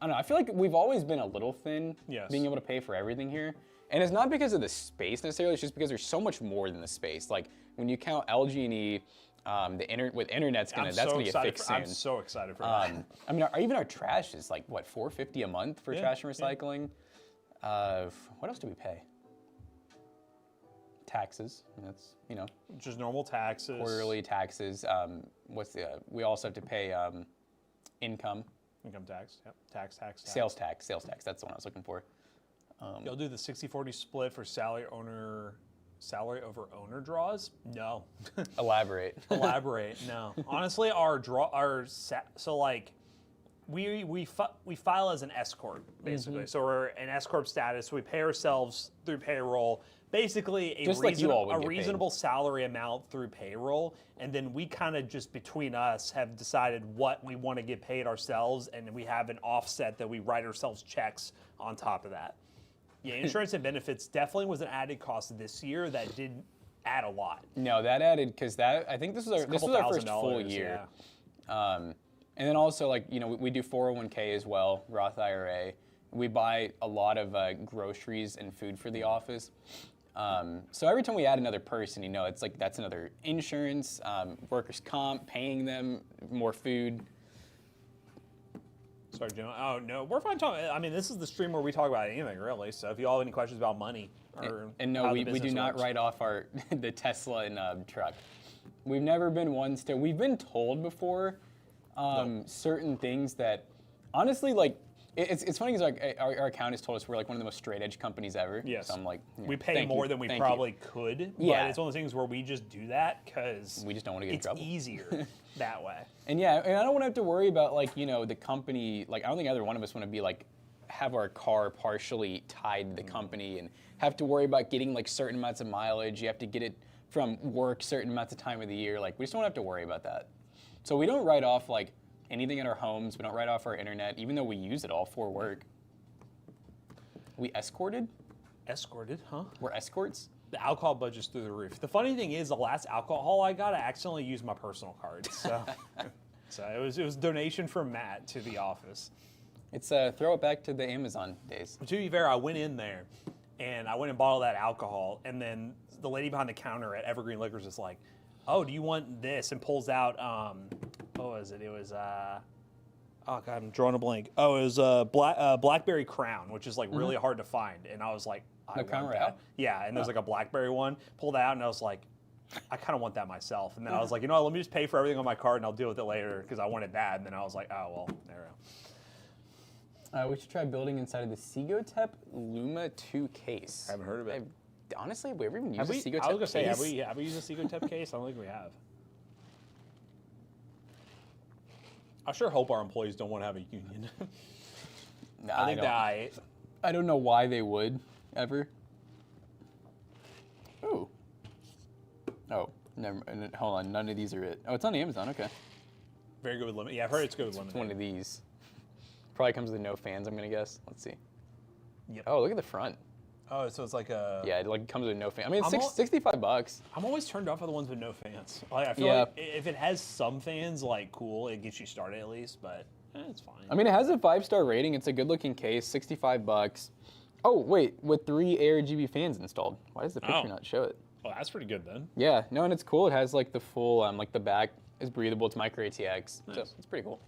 I don't know, I feel like we've always been a little thin being able to pay for everything here. And it's not because of the space necessarily, it's just because there's so much more than the space. Like when you count LG&E, with internet's that's gonna get fixed soon. I'm so excited for that. I mean, even our trash is like, what, $4.50 a month for trash and recycling? What else do we pay? Taxes, that's, you know. Just normal taxes. Quarterly taxes. We also have to pay income. Income tax, tax. Sales tax, that's the one I was looking for. You'll do the 60-40 split for salary over owner draws? No. Elaborate. No. Honestly, so like, we file as an S corp basically. So we're an S corp status. So we pay ourselves through payroll. Basically, a reasonable salary amount through payroll, and then we kind of just between us have decided what we want to get paid ourselves, and we have an offset that we write ourselves checks on top of that. Yeah, insurance and benefits definitely was an added cost this year that did add a lot. No, that added because I think this was our first full year. Yeah. And then also like we do 401k as well, Roth IRA. We buy a lot of groceries and food for the office. So every time we add another person, it's like that's another insurance, workers' comp, paying them more food. Sorry, Jim. Oh, no, we're fine talking. I mean, this is the stream where we talk about anything, really. So if you all have any questions about money or and no, we do not write off the Tesla and truck. We've never been ones to. We've been told before certain things that, honestly, like. It's funny because our accountants told us we're like one of the most straight edge companies ever. Yes. So I'm like, we pay more than we probably could. Yeah. But it's one of those things where we just do that because we just don't want to get in trouble. It's easier that way. And I don't want to have to worry about like the company. Like I don't think either one of us want to be like have our car partially tied to the company and have to worry about getting like certain amounts of mileage. You have to get it from work certain amounts of time of the year. Like we just don't have to worry about that. So we don't write off like anything in our homes. We don't write off our internet, even though we use it all for work. We escorted? Escorted, huh? We're escorts? The alcohol budget's through the roof. The funny thing is, the last alcohol I got, I accidentally used my personal card. So, it was a donation from Matt to the office. It's throw it back to the Amazon days. To be fair, I went in there, and I went and bought all that alcohol, and then the lady behind the counter at Evergreen Liquors is like, "Oh, do you want this?" and pulls out, what was it? It was, oh God, I'm drawing a blank. Oh, it was Blackberry Crown, which is like really hard to find, and I was like, I Crown want Royal? that. Yeah, and there's like a Blackberry one. Pulled that out, and I was like, I kind of want that myself. And then I was like, you know what, let me just pay for everything on my card, and I'll deal with it later, because I wanted that. And then I was like, oh, well, there we go. We should try building inside of the Segotep Luma 2 case. I haven't heard of it. Honestly, have we ever even used a Segotep case? I was going to say, have we used a Segotep case? I don't think we have. I sure hope our employees don't want to have a union. Nah, I think I don't know why they would, ever. Ooh. Oh, never. Hold on, none of these are it. Oh, it's on Amazon, okay. Very good with lemon. Yeah, I've heard it's good with lemon. It's one of these. Probably comes with no fans, I'm gonna guess. Let's see. Yep. Oh, look at the front. Oh, so it's like a... Yeah, it like comes with no fan. I mean, it's I'm 65 bucks. I'm always turned off by the ones with no fans. Like, I feel Yeah. like if it has some fans, like, cool, it gets you started at least, but it's fine. I mean, it has a 5-star rating. It's a good-looking case, 65 bucks. Oh, wait, with 3 ARGB fans installed. Why does the picture not show it? Well, that's pretty good then. Yeah, no, and it's cool. It has like the full, like the back is breathable. It's micro ATX, so it's pretty cool.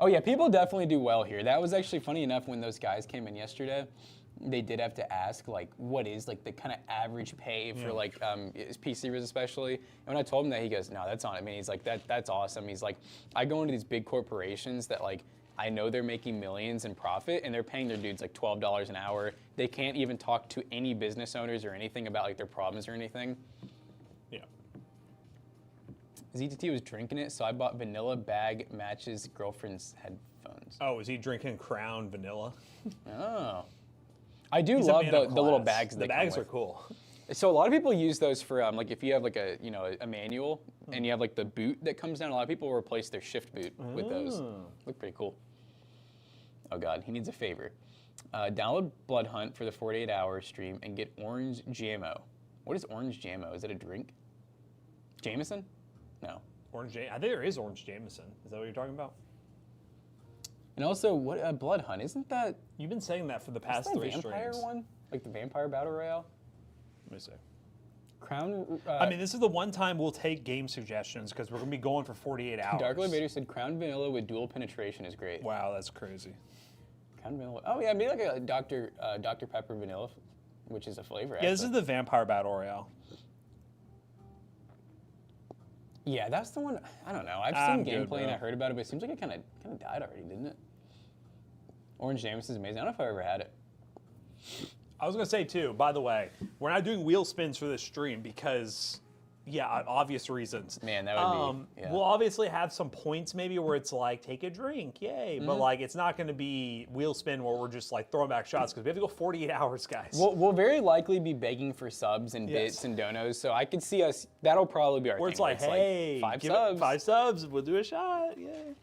Oh yeah, people definitely do well here. That was actually funny enough when those guys came in yesterday. They did have to ask like, what is like the kind of average pay for like PCBros especially. And when I told him that, he goes, no, that's not it. I mean, he's like, that's awesome. He's like, I go into these big corporations that like, I know they're making millions in profit and they're paying their dudes like $12 an hour. They can't even talk to any business owners or anything about like their problems or anything. Yeah. ZTT was drinking it, so I bought vanilla bag matches girlfriend's headphones. Oh, is he drinking Crown Vanilla? Oh. I do He's a love man the of little class. bags. The bags are cool. So a lot of people use those for like if you have like a a manual and you have like the boot that comes down. A lot of people replace their shift boot with those. Look pretty cool. Oh God, he needs a favor. Download Blood Hunt for the 48-hour stream and get Orange JMO. What is Orange JMO? Is it a drink? Jameson? No. I think there is Orange Jameson. Is that what you're talking about? And also, what Blood Hunt? Isn't that You've been saying that for the past the 3 vampire streams. one? Like the Vampire Battle Royale? Let me see. Crown. I mean, this is the one time we'll take game suggestions because we're going to be going for 48 hours. Dark Lord Vader said Crown Vanilla with dual penetration is great. Wow, that's crazy. Crown Vanilla. Oh yeah, maybe like a Dr. Pepper Vanilla, which is a flavor. Yeah, this is the Vampire Battle Royale. Yeah, that's the one. I don't know. I've I'm seen good, gameplay and bro. I heard about it, but it seems like it kind of died already, didn't it? Orange Jameson is amazing. I don't know if I ever had it. I was going to say, too, by the way, we're not doing wheel spins for this stream because, yeah, obvious reasons. Man, that would be. Yeah. We'll obviously have some points maybe where it's like, take a drink, yay. But, like, it's not going to be wheel spin where we're just, like, throwing back shots because we have to go 48 hours, guys. We'll very likely be begging for subs and bits and donos, so I could see us. That'll probably be our where thing. it's like, hey, 5 give it subs. 5 subs, we'll do a shot, yay.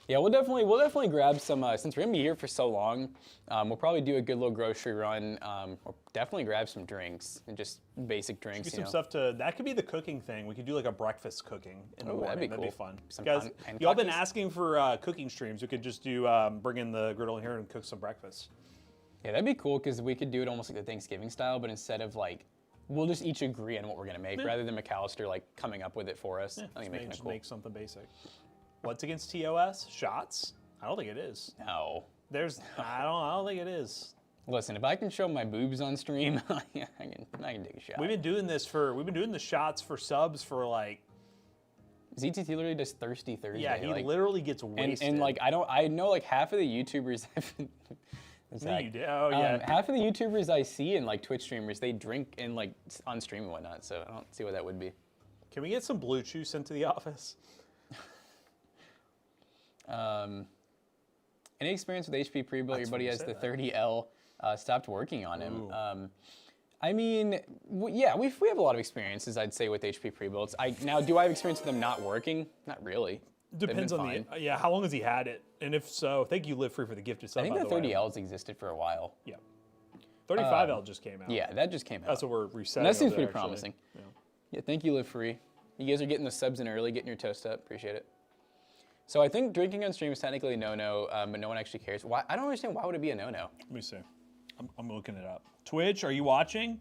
Yeah, we'll definitely grab some. Since we're gonna be here for so long, we'll probably do a good little grocery run. We'll definitely grab some drinks and just basic drinks. Get some stuff to. That could be the cooking thing. We could do like a breakfast cooking in the morning. That'd be fun. Some Guys, pan y'all been takis? asking for cooking streams. We could just do bring in the griddle in here and cook some breakfast. Yeah, that'd be cool because we could do it almost like the Thanksgiving style, but instead of like, we'll just each agree on what we're gonna make rather than McAllister like coming up with it for us. I think making it cool. Make something basic. What's against TOS? Shots? I don't think it is. No. I don't think it is. Listen, if I can show my boobs on stream, I can take a shot. We've been doing the shots for subs for like. ZTT literally does Thirsty Thursday. Yeah, he literally gets wasted. And like I know like half of the YouTubers. Oh yeah. Half of the YouTubers I see and like Twitch streamers, they drink and like on stream and whatnot. So I don't see what that would be. Can we get some Blue Chew sent to the office? Any experience with HP pre-built? Your That's buddy what you has the said. 30L. Stopped working on him. Ooh. I mean, yeah, we have a lot of experiences, I'd say, with HP pre-builds. Now, do I have experience with them not working? Not really. They've been Depends on fine. the yeah. How long has he had it? And if so, thank you, Live Free, for the gifted sub. I think by the way. 30Ls existed for a while. Yeah. 35L just came out. Yeah, that just came out. That's what we're resetting. And that seems over there, pretty promising. Yeah. Yeah, thank you, Live Free. You guys are getting the subs in early, getting your toast up. Appreciate it. So I think drinking on stream is technically a no-no, but no one actually cares. Why? I don't understand why would it be a no-no. Let me see. I'm looking it up. Twitch, are you watching?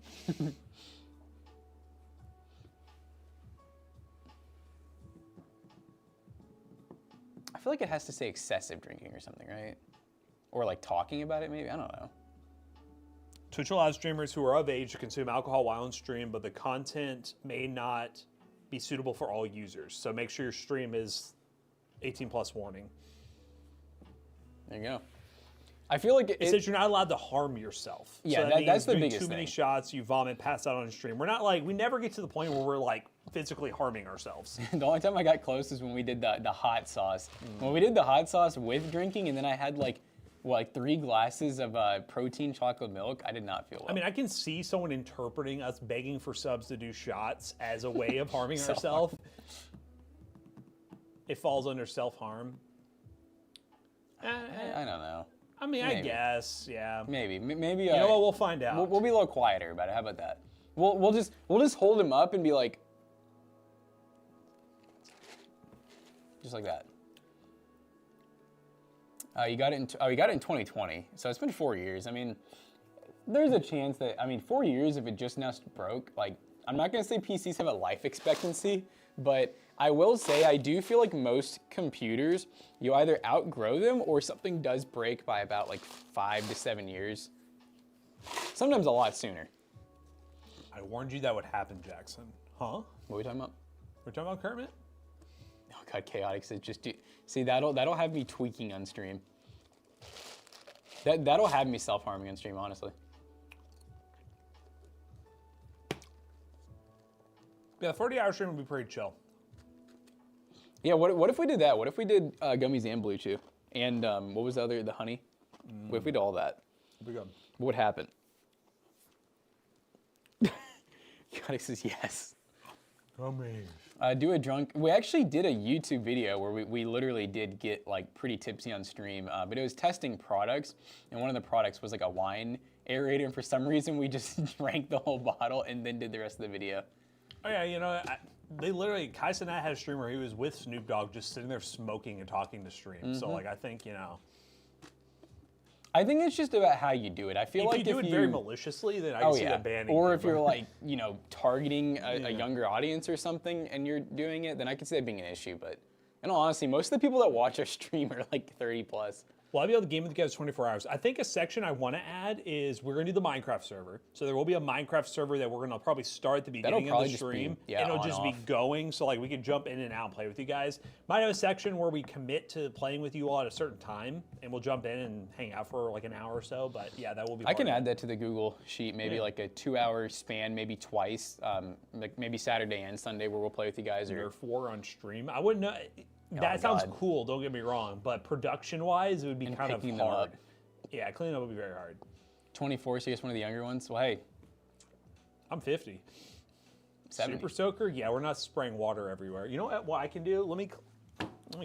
I feel like it has to say excessive drinking or something, right? Or like talking about it, maybe. I don't know. Twitch allows streamers who are of age to consume alcohol while on stream, but the content may not be suitable for all users. So make sure your stream is 18 plus warning. There you go. I feel like It says you're not allowed to harm yourself. Yeah, so that that's the doing biggest too many thing. shots, you vomit, pass out on stream. We're not like, we never get to the point where we're like physically harming ourselves. The only time I got close is when we did the hot sauce. When we did the hot sauce with drinking, and then I had like 3 glasses of protein chocolate milk. I did not feel well. I mean, I can see someone interpreting us begging for subs to do shots as a way of harming ourselves. It falls under self-harm. I don't know. I mean, I Maybe. guess, yeah. Maybe. You You know what? We'll find out. We'll be a little quieter about it. How about that? We'll just hold him up and be like, just like that. You got it in. You got it in 2020. So it's been 4 years. I mean, there's a chance that 4 years if it just now broke. Like, I'm not gonna say PCs have a life expectancy, but I will say I do feel like most computers, you either outgrow them or something does break by about like 5 to 7 years. Sometimes a lot sooner. I warned you that would happen, Jackson. Huh? What are we talking about? We're talking about Kermit? Oh God, Chaotic says just do. See, that'll have me tweaking on stream. That'll have me self-harming on stream, honestly. Yeah, 40-hour stream would be pretty chill. Yeah, what if we did that? What if we did gummies and Blue Chew? And what was the other, the honey? What if we did all that? It'd be good. What would happen? Chaotic says yes. Do a drunk. We actually did a YouTube video where we literally did get like pretty tipsy on stream, but it was testing products, and one of the products was like a wine aerator, and for some reason we just drank the whole bottle and then did the rest of the video. Oh yeah, you know, they literally, Kai Cenat had a stream where he was with Snoop Dogg just sitting there smoking and talking to stream. So like, I think, you know. I think it's just about how you do it. I feel If like you do it very maliciously, then I can see that banning or you, if you're but- like, targeting a younger audience or something and you're doing it, then I could see that being an issue. But in all honesty, most of the people that watch our stream are like 30 plus. Well, I'll be able to game with you guys 24 hours. I think a section I want to add is we're going to do the Minecraft server. So there will be a Minecraft server that we're going to probably start at the beginning of probably the just be, stream. yeah, and it'll on, just be off. going. So like we can jump in and out and play with you guys. Might have a section where we commit to playing with you all at a certain time. And we'll jump in and hang out for like an hour or so. But yeah, that will be I can part of add that to the Google sheet, maybe like a 2-hour span, maybe twice, like maybe Saturday and Sunday where we'll play with you guys. it. Or Or 4 on stream. I wouldn't know. That sounds God. cool, don't get me wrong. But production-wise, it would be kind of picking them hard. up. Yeah, cleaning up would be very hard. 24, so you're just one of the younger ones. Well, hey, I'm 50. 70. Super Soaker? Yeah, we're not spraying water everywhere. You know what I can do? Let me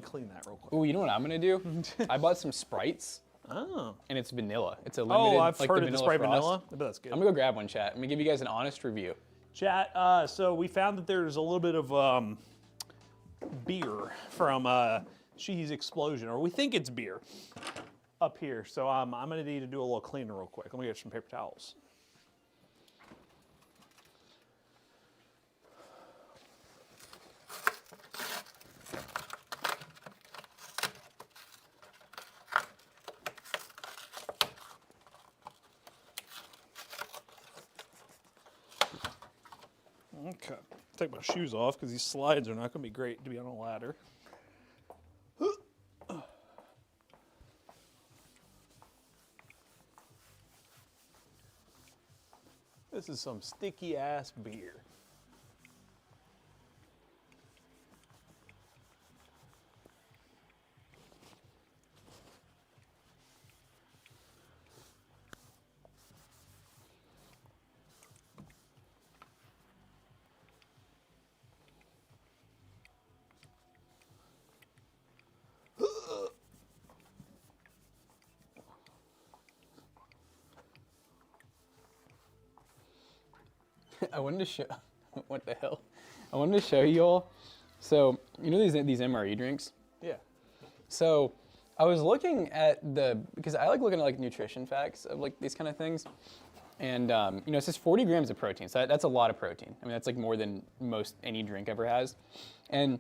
clean that real quick. Ooh, you know what I'm gonna do? I bought some Sprites, Oh. and it's vanilla. It's a limited. I've like heard of the Sprite Frost. vanilla. I bet that's good. I'm gonna go grab one, chat. I'm gonna give you guys an honest review. Chat, so we found that there's a little bit of beer from Sheehy's Explosion, or we think it's beer, up here. So I'm gonna need to do a little cleaner real quick. Let me get some paper towels. Okay, take my shoes off because these slides are not going to be great to be on a ladder. This is some sticky ass beer. I wanted to show. What the hell? I wanted to show you all. So you know these MRE drinks. Yeah. So I was looking at because I like looking at like nutrition facts of like these kind of things, and you know it says 40 grams of protein. So that's a lot of protein. I mean that's like more than most any drink ever has. And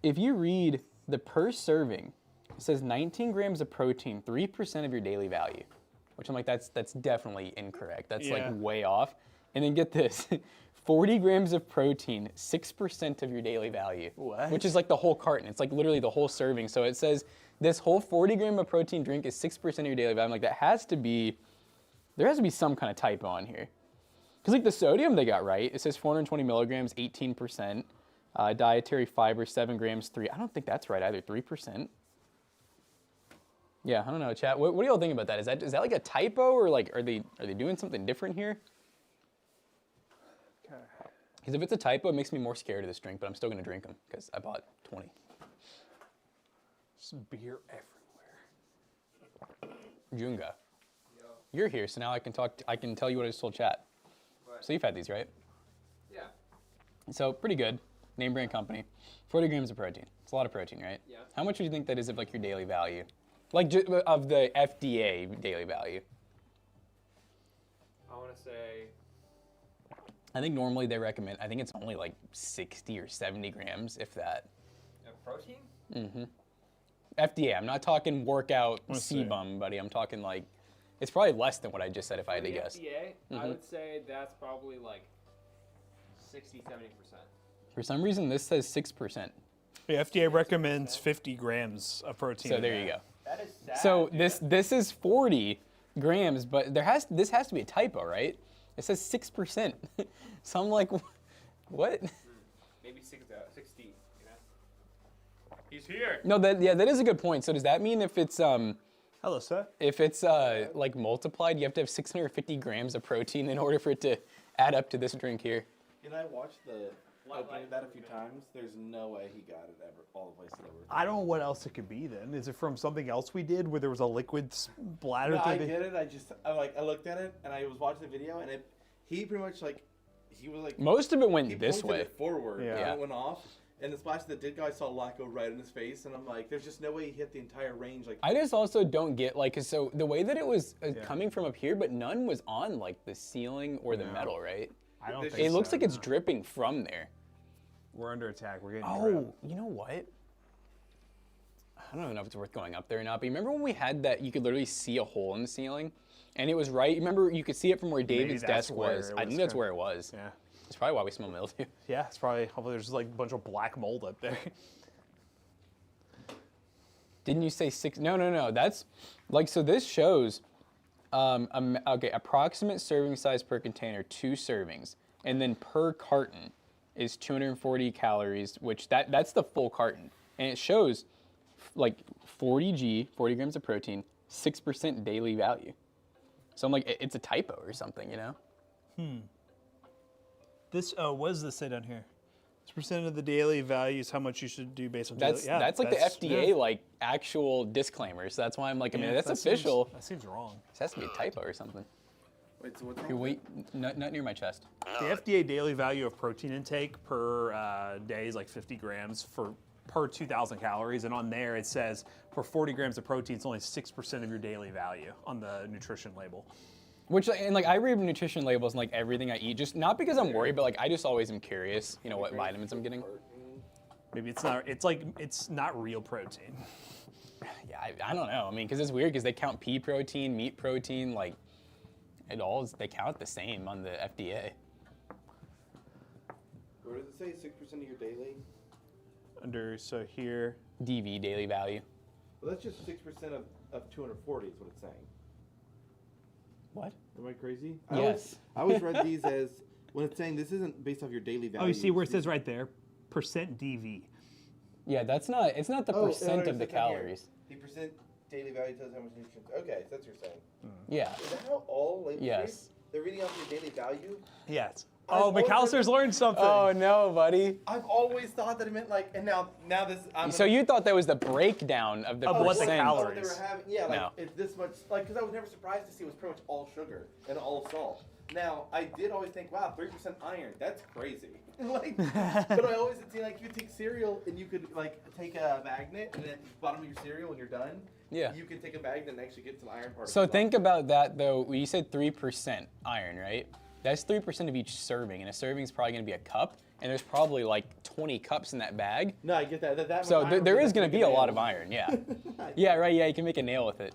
if you read the per serving, it says 19 grams of protein, 3% of your daily value, which I'm like that's definitely incorrect. That's like way off. And then get this. 40 grams of protein, 6% of your daily value. What? Which is like the whole carton. It's like literally the whole serving. So it says this whole 40 gram of protein drink is 6% of your daily value. I'm like, there has to be some kind of typo on here. Because like the sodium they got right. It says 420 milligrams, 18%. Dietary fiber, 7 grams, 3. I don't think that's right either, 3%. Yeah, I don't know, chat. What do y'all think about that? Is that like a typo or like are they doing something different here? Because if it's a typo, it makes me more scared of this drink, but I'm still going to drink them because I bought 20. There's beer everywhere. Junga, you're here, so now I can talk. I can tell you what I just told chat. What? So you've had these, right? Yeah. So pretty good. Name brand company. 40 grams of protein. It's a lot of protein, right? Yeah. How much do you think that is of like your daily value? Like of the FDA daily value? I want to say. I think normally they recommend, I think it's only like 60 or 70 grams, if that. Protein? Mm-hmm. FDA, I'm not talking workout C-bum, buddy. I'm talking like, it's probably less than what I just said if I had to guess. FDA, I would say that's probably like 60, 70%. For some reason, this says 6%. The FDA recommends 50 grams of protein. So there you go. That is sad. So dude. this is 40 grams, but this has to be a typo, right? It says 6%. So I'm like, what? Maybe 60, you know? He's here. No, that is a good point. So does that mean if it's Hello, sir. like multiplied, you have to have 650 grams of protein in order for it to add up to this drink here? And I watched the opening of that a few times. There's no way he got it ever, all the places ever. I don't know what else it could be then. Is it from something else we did where there was a liquid bladder? No, I get it. I looked at it and I was watching the video and he pretty much he was like. Most of it went he this pointed way. it forward. Yeah. And it went off. And the splash that did go, I saw a lot go right in his face, and I'm like, there's just no way he hit the entire range. Like, I just also don't get so the way that it was coming from up here, but none was on like the ceiling or the metal, right? I don't think It looks so, like it's no. dripping from there. We're under attack. We're getting Oh, drilled. you know what? I don't even know if it's worth going up there or not, but you remember when we had that you could literally see a hole in the ceiling? And it was right, remember you could see it from where David's that's desk where was. it I was think that's kinda- where it was. Yeah. That's probably why we smell mildew. Yeah, it's probably, hopefully there's like a bunch of black mold up there. Didn't you say 6? No. That's so this shows, okay, approximate serving size per container, 2 servings. And then per carton is 240 calories, which that's the full carton. And it shows like 40 grams of protein, 6% daily value. So I'm like, it's a typo or something, you know? This, what does this say down here? This percent of the daily value is how much you should do based on daily. That's like the FDA like actual disclaimers. That's why I'm like, I mean, that's official. That seems wrong. This has to be a typo or something. wait, so what's Here, wrong? wait, not near my chest. The FDA daily value of protein intake per day is like 50 grams per 2,000 calories, and on there it says for 40 grams of protein, it's only 6% of your daily value on the nutrition label. Which, and like I read nutrition labels and like everything I eat, just not because I'm worried, but like I just always am curious, you know, what vitamins I'm getting. Maybe it's not. It's not real protein. Yeah, I don't know. I mean, because it's weird because they count pea protein, meat protein, like they count the same on the FDA. Where does it say 6% of your daily? So here. DV, daily value. Well, that's just 6% of 240 is what it's saying. What? Am I crazy? Yes. I always read these as, when it's saying this isn't based off your daily value. Oh, you see where it says right there, percent DV. Yeah, it's not the percent of the calories. The percent daily value tells how much nutrients. Okay, so that's what you're saying. Yeah. Is that how all labels Yes. read? They're reading off your daily value? Yes. I've Oh, always McAllister's learned something. Oh no, buddy. I've always thought that it meant like, and now this. So you thought that was the breakdown of the Of what the percent. calories. They were having, yeah, like No. it's this much, like, because I was never surprised to see it was pretty much all sugar and all salt. Now, I did always think, wow, 3% iron, that's crazy. Like, but I always had seen, like, you take cereal and you could, like, take a magnet and at the bottom of your cereal when you're done, Yeah. you can take a magnet and actually get some iron particles. So think about that, though. You said 3% iron, right? That's 3% of each serving, and a serving is probably going to be a cup, and there's probably like 20 cups in that bag. No, I get that. That So much iron there would is going to make be a lot nail. of iron, yeah. Yeah, right, yeah, you can make a nail with it.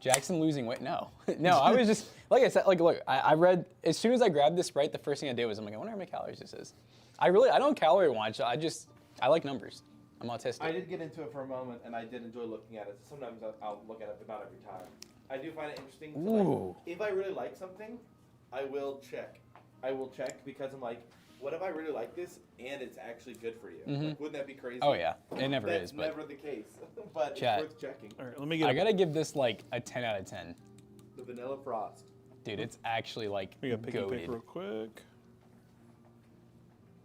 Jackson losing weight? No. No, I was just, like I said, like, look, I read, as soon as I grabbed this Sprite, the first thing I did was, I'm like, I wonder how many calories this is. I don't calorie watch, I like numbers. I'm autistic. I did get into it for a moment, and I did enjoy looking at it. So sometimes I'll look at it, but not every time. I do find it interesting. To, Ooh. like, if I really like something, I will check. I will check because I'm like, what if I really like this and it's actually good for you? Mhm. Like, wouldn't that be crazy? Oh yeah, it never That's is, but never the case. But Chat. it's worth checking. All right, let me get. I gotta give this like a 10 out of 10. The vanilla frost. Dude, it's actually like We got picky pick goated. real quick.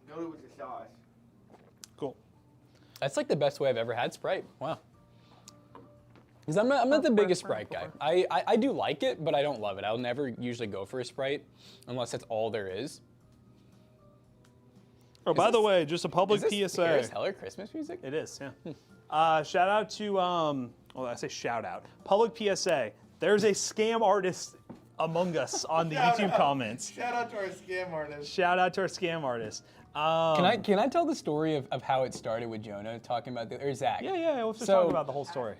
Go with the sauce. Cool. That's like the best way I've ever had Sprite. Wow. Because I'm not the biggest Sprite guy. I do like it, but I don't love it. I'll never usually go for a Sprite unless that's all there is. Oh, by the this- way, just a public Is this PSA. Harris Heller Christmas music? It is, yeah. Shout out to, well, I say shout out. Public PSA. There's a scam artist among us on the Shout YouTube out. comments. Shout out to our scam artist. Shout out to our scam artist. Can I tell the story of how it started with Jonah talking about or Zach? Yeah, we'll just So- talk about the whole story.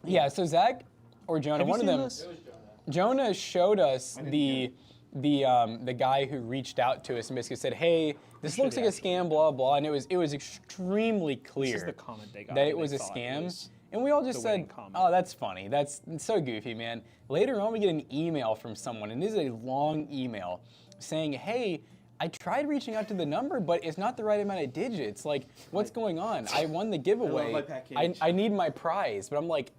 Yeah, so Zach or Jonah, Have you one of seen them. this? It was Jonah. Jonah showed us didn't the guy who reached out to us and basically said, "Hey, this looks like a scam, blah blah," and it was extremely clear This is the comment they got. that when it was they a thought scam. was- And we all just the said, winning comment. "Oh, that's funny. That's so goofy, man." Later on, we get an email from someone, and this is a long email saying, "Hey, I tried reaching out to the number, but it's not the right amount of digits. Like, what's going on? I won the giveaway. my package." I need my prize." But I'm like,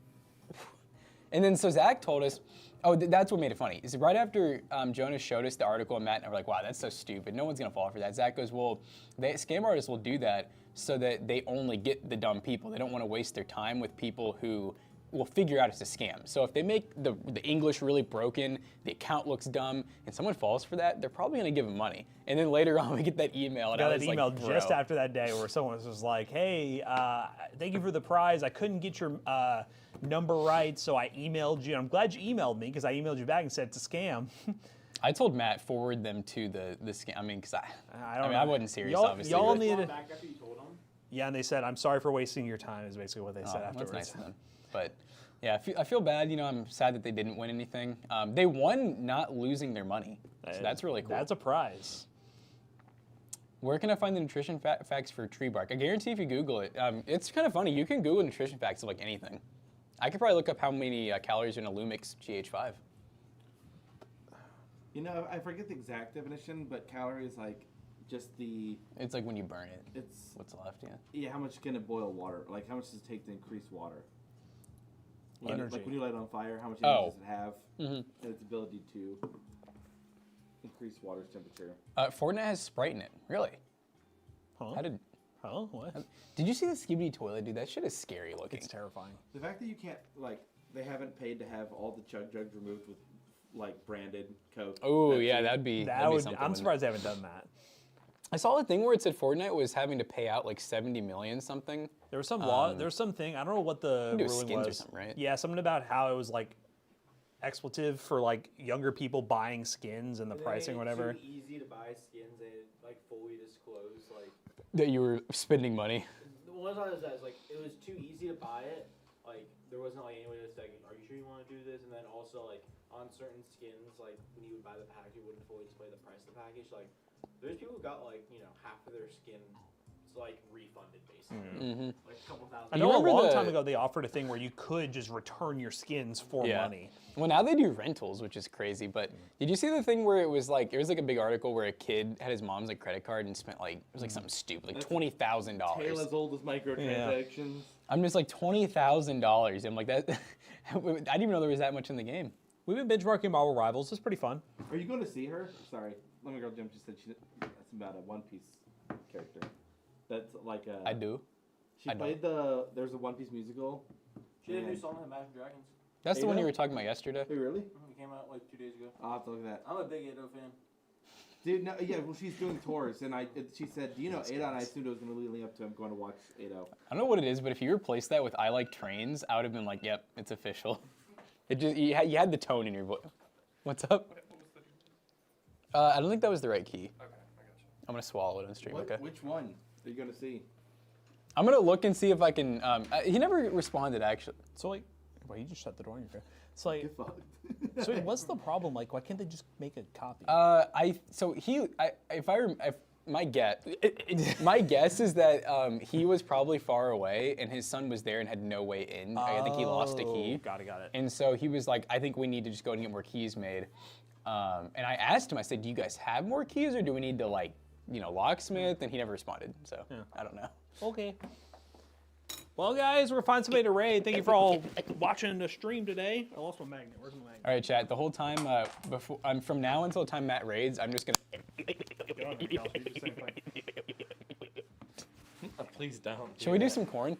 and then so Zach told us, oh, that's what made it funny. Is right after Jonah showed us the article, and Matt and I were like, wow, that's so stupid. No one's gonna fall for that. Zach goes, well, scam artists will do that so that they only get the dumb people. They don't want to waste their time with people who will figure out it's a scam. So if they make the English really broken, the account looks dumb, and someone falls for that, they're probably gonna give them money. And then later on, we get that email, and I got I was that email like, just bro. after that day where someone was like, hey, thank you for the prize. I couldn't get your number right, so I emailed you. I'm glad you emailed me because I emailed you back and said it's a scam. I told Matt forward them to the scam. I mean, because I don't know. I wasn't serious, Y'all- obviously. y'all but- need- Respond back after you told him. Yeah, and they said, I'm sorry for wasting your time is basically what they Oh, said that's afterwards. nice of them. But yeah, I feel bad. You know, I'm sad that they didn't win anything. They won not losing their money, so that's really cool. That's a prize. Where can I find the nutrition facts for tree bark? I guarantee if you Google it, it's kind of funny. You can Google nutrition facts of like anything. I could probably look up how many calories are in a Lumix GH5. You know, I forget the exact definition, but calorie is like just the. It's like when you burn it, It's what's left, yeah. yeah. How much can it boil water? Like how much does it take to increase water? Energy. Like when you light it on fire, how much Oh. energy does it have? Mm-hmm. And its ability to increase water's temperature. Fortnite has Sprite in it. Really? Huh? How did? Huh? What? Did you see the Skibidi toilet, dude? That shit is scary looking. It's terrifying. The fact that you can't like they haven't paid to have all the chug jugs removed with like branded Coke. Oh Pepsi. yeah, that'd be. That that'd be would, something, I'm wouldn't it? surprised they haven't done that. I saw a thing where it said Fortnite was having to pay out like 70 million something. There was some law. There was something. I don't know what the do with ruling skins or was. something, right? Yeah, something about how it was like expletive for like younger people buying skins and the pricing, or whatever. Too easy to buy skins and like fully disclose like. That you were spending money. The one time that was like it was too easy to buy it. Like there wasn't like any way to say, "Are you sure you want to do this?" And then also like on certain skins, like when you would buy the package, you wouldn't fully display the price of the package. Like there's people who got like half of their skin, it's like refunded basically, Mm-hmm. like a couple thousand. I You know a remember long the- time ago they offered a thing where you could just return your skins for Yeah. money. Well, now they do rentals, which is crazy. But did you see the thing where it was like a big article where a kid had his mom's like credit card and spent like it was like something stupid, like That's $20,000. Tale as old as microtransactions. I'm just like $20,000. I'm like that. I didn't even know there was that much in the game. We've been benchmarking Marvel Rivals. It's pretty fun. Are you going to see her? Sorry, Let Me Girl Jim just said that's about a One Piece character. That's like a. I do. She I know. played there's a One Piece musical. She did a new and- song with Imagine Dragons. That's the one Ada? you were talking about yesterday. Wait, really? It came out like 2 days ago. I'll have to look at that. I'm a big Ado fan. Dude, no, yeah, well, she's doing tours, and she said, do you know Ado? And I assumed it was going to lead up to him going to watch Ado. I don't know what it is, but if you replaced that with I Like Trains, I would have been like, yep, it's official. It just you had the tone in your voice. What's up? I don't think that was the right key. Okay, I got you. I'm gonna swallow it on stream. Okay. Which one are you going to see? I'm gonna look and see if I can. He never responded actually. So like, well, you just shut the door in your face. It's like, Get fucked. so what's the problem? Like, why can't they just make a copy? My guess is that he was probably far away and his son was there and had no way in. I think he lost a key. Got it. And so he was like, I think we need to just go and get more keys made. And I asked him, I said, do you guys have more keys or do we need to locksmith? And he never responded. So I don't know. Okay. Well, guys, we're gonna find somebody to raid. Thank you for all watching the stream today. I lost my magnet. Where's my magnet? All right, chat. The whole time from now until the time Matt raids, I'm just gonna. Get on there, Kelsey. Do the same thing. Please don't. Should we do some corn?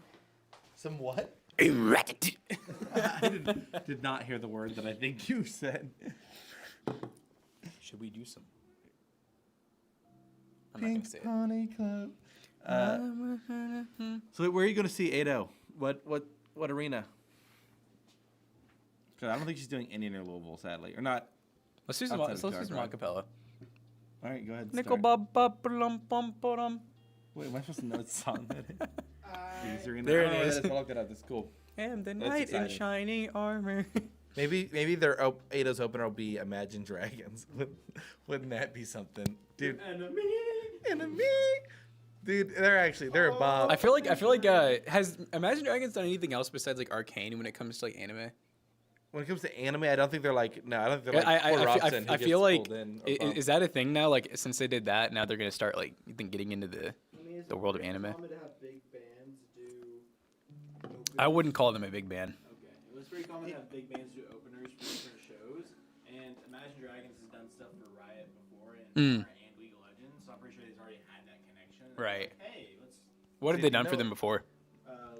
Some what? I did not hear the word that I think you said. Should we do some? I'm not gonna say it. Pony Club. So where are you going to see Ado? What arena? 'Cause I don't think she's doing any in Louisville, sadly, or not. Let's do some acapella. All right, go ahead. And Nickel start. bum bum bum bum. Wait, am I supposed to know what song that is? There it is. I'll look that up. That's cool. And the That's knight in exciting. shining armor. Maybe their Ado's opener will be Imagine Dragons. Wouldn't that be something, dude? Enemy. Dude, they're a bomb. I feel like has Imagine Dragons done anything else besides like Arcane when it comes to like anime? When it comes to anime, I don't think they're like no, I don't think they're like I Robson, who I feel gets like pulled in or bumped. is that a thing now? Like since they did that, now they're gonna start like getting into the world of anime. Common to have big bands do I wouldn't call them a big band. Okay. It was very common to have big bands do openers for different shows, and Imagine Dragons has done stuff for Riot before and League of Legends, so I'm pretty sure they've already had that connection. And they're Right. like, hey, let's What have Did they you done for know- them before?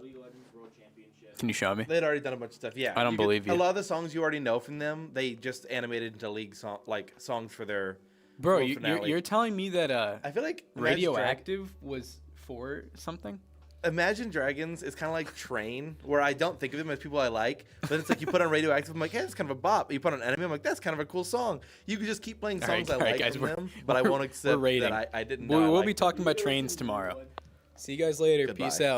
League of Legends World Championship. Can you show me? They'd already done a bunch of stuff. Yeah, I don't believe you. A lot of the songs you already know from them, they just animated into league songs for their. Bro, world finale. you're telling me that I feel like Radioactive was for something? Imagine Dragons is kind of like Train, where I don't think of them as people I like, but it's like you put on Radioactive, I'm like, hey, that's kind of a bop. You put on Enemy, I'm like, that's kind of a cool song. You could just keep playing songs I like guys, from we're- them, but I won't accept rating. that I didn't know. I We'll be liked talking about trains tomorrow. See you guys later. Goodbye. Peace out.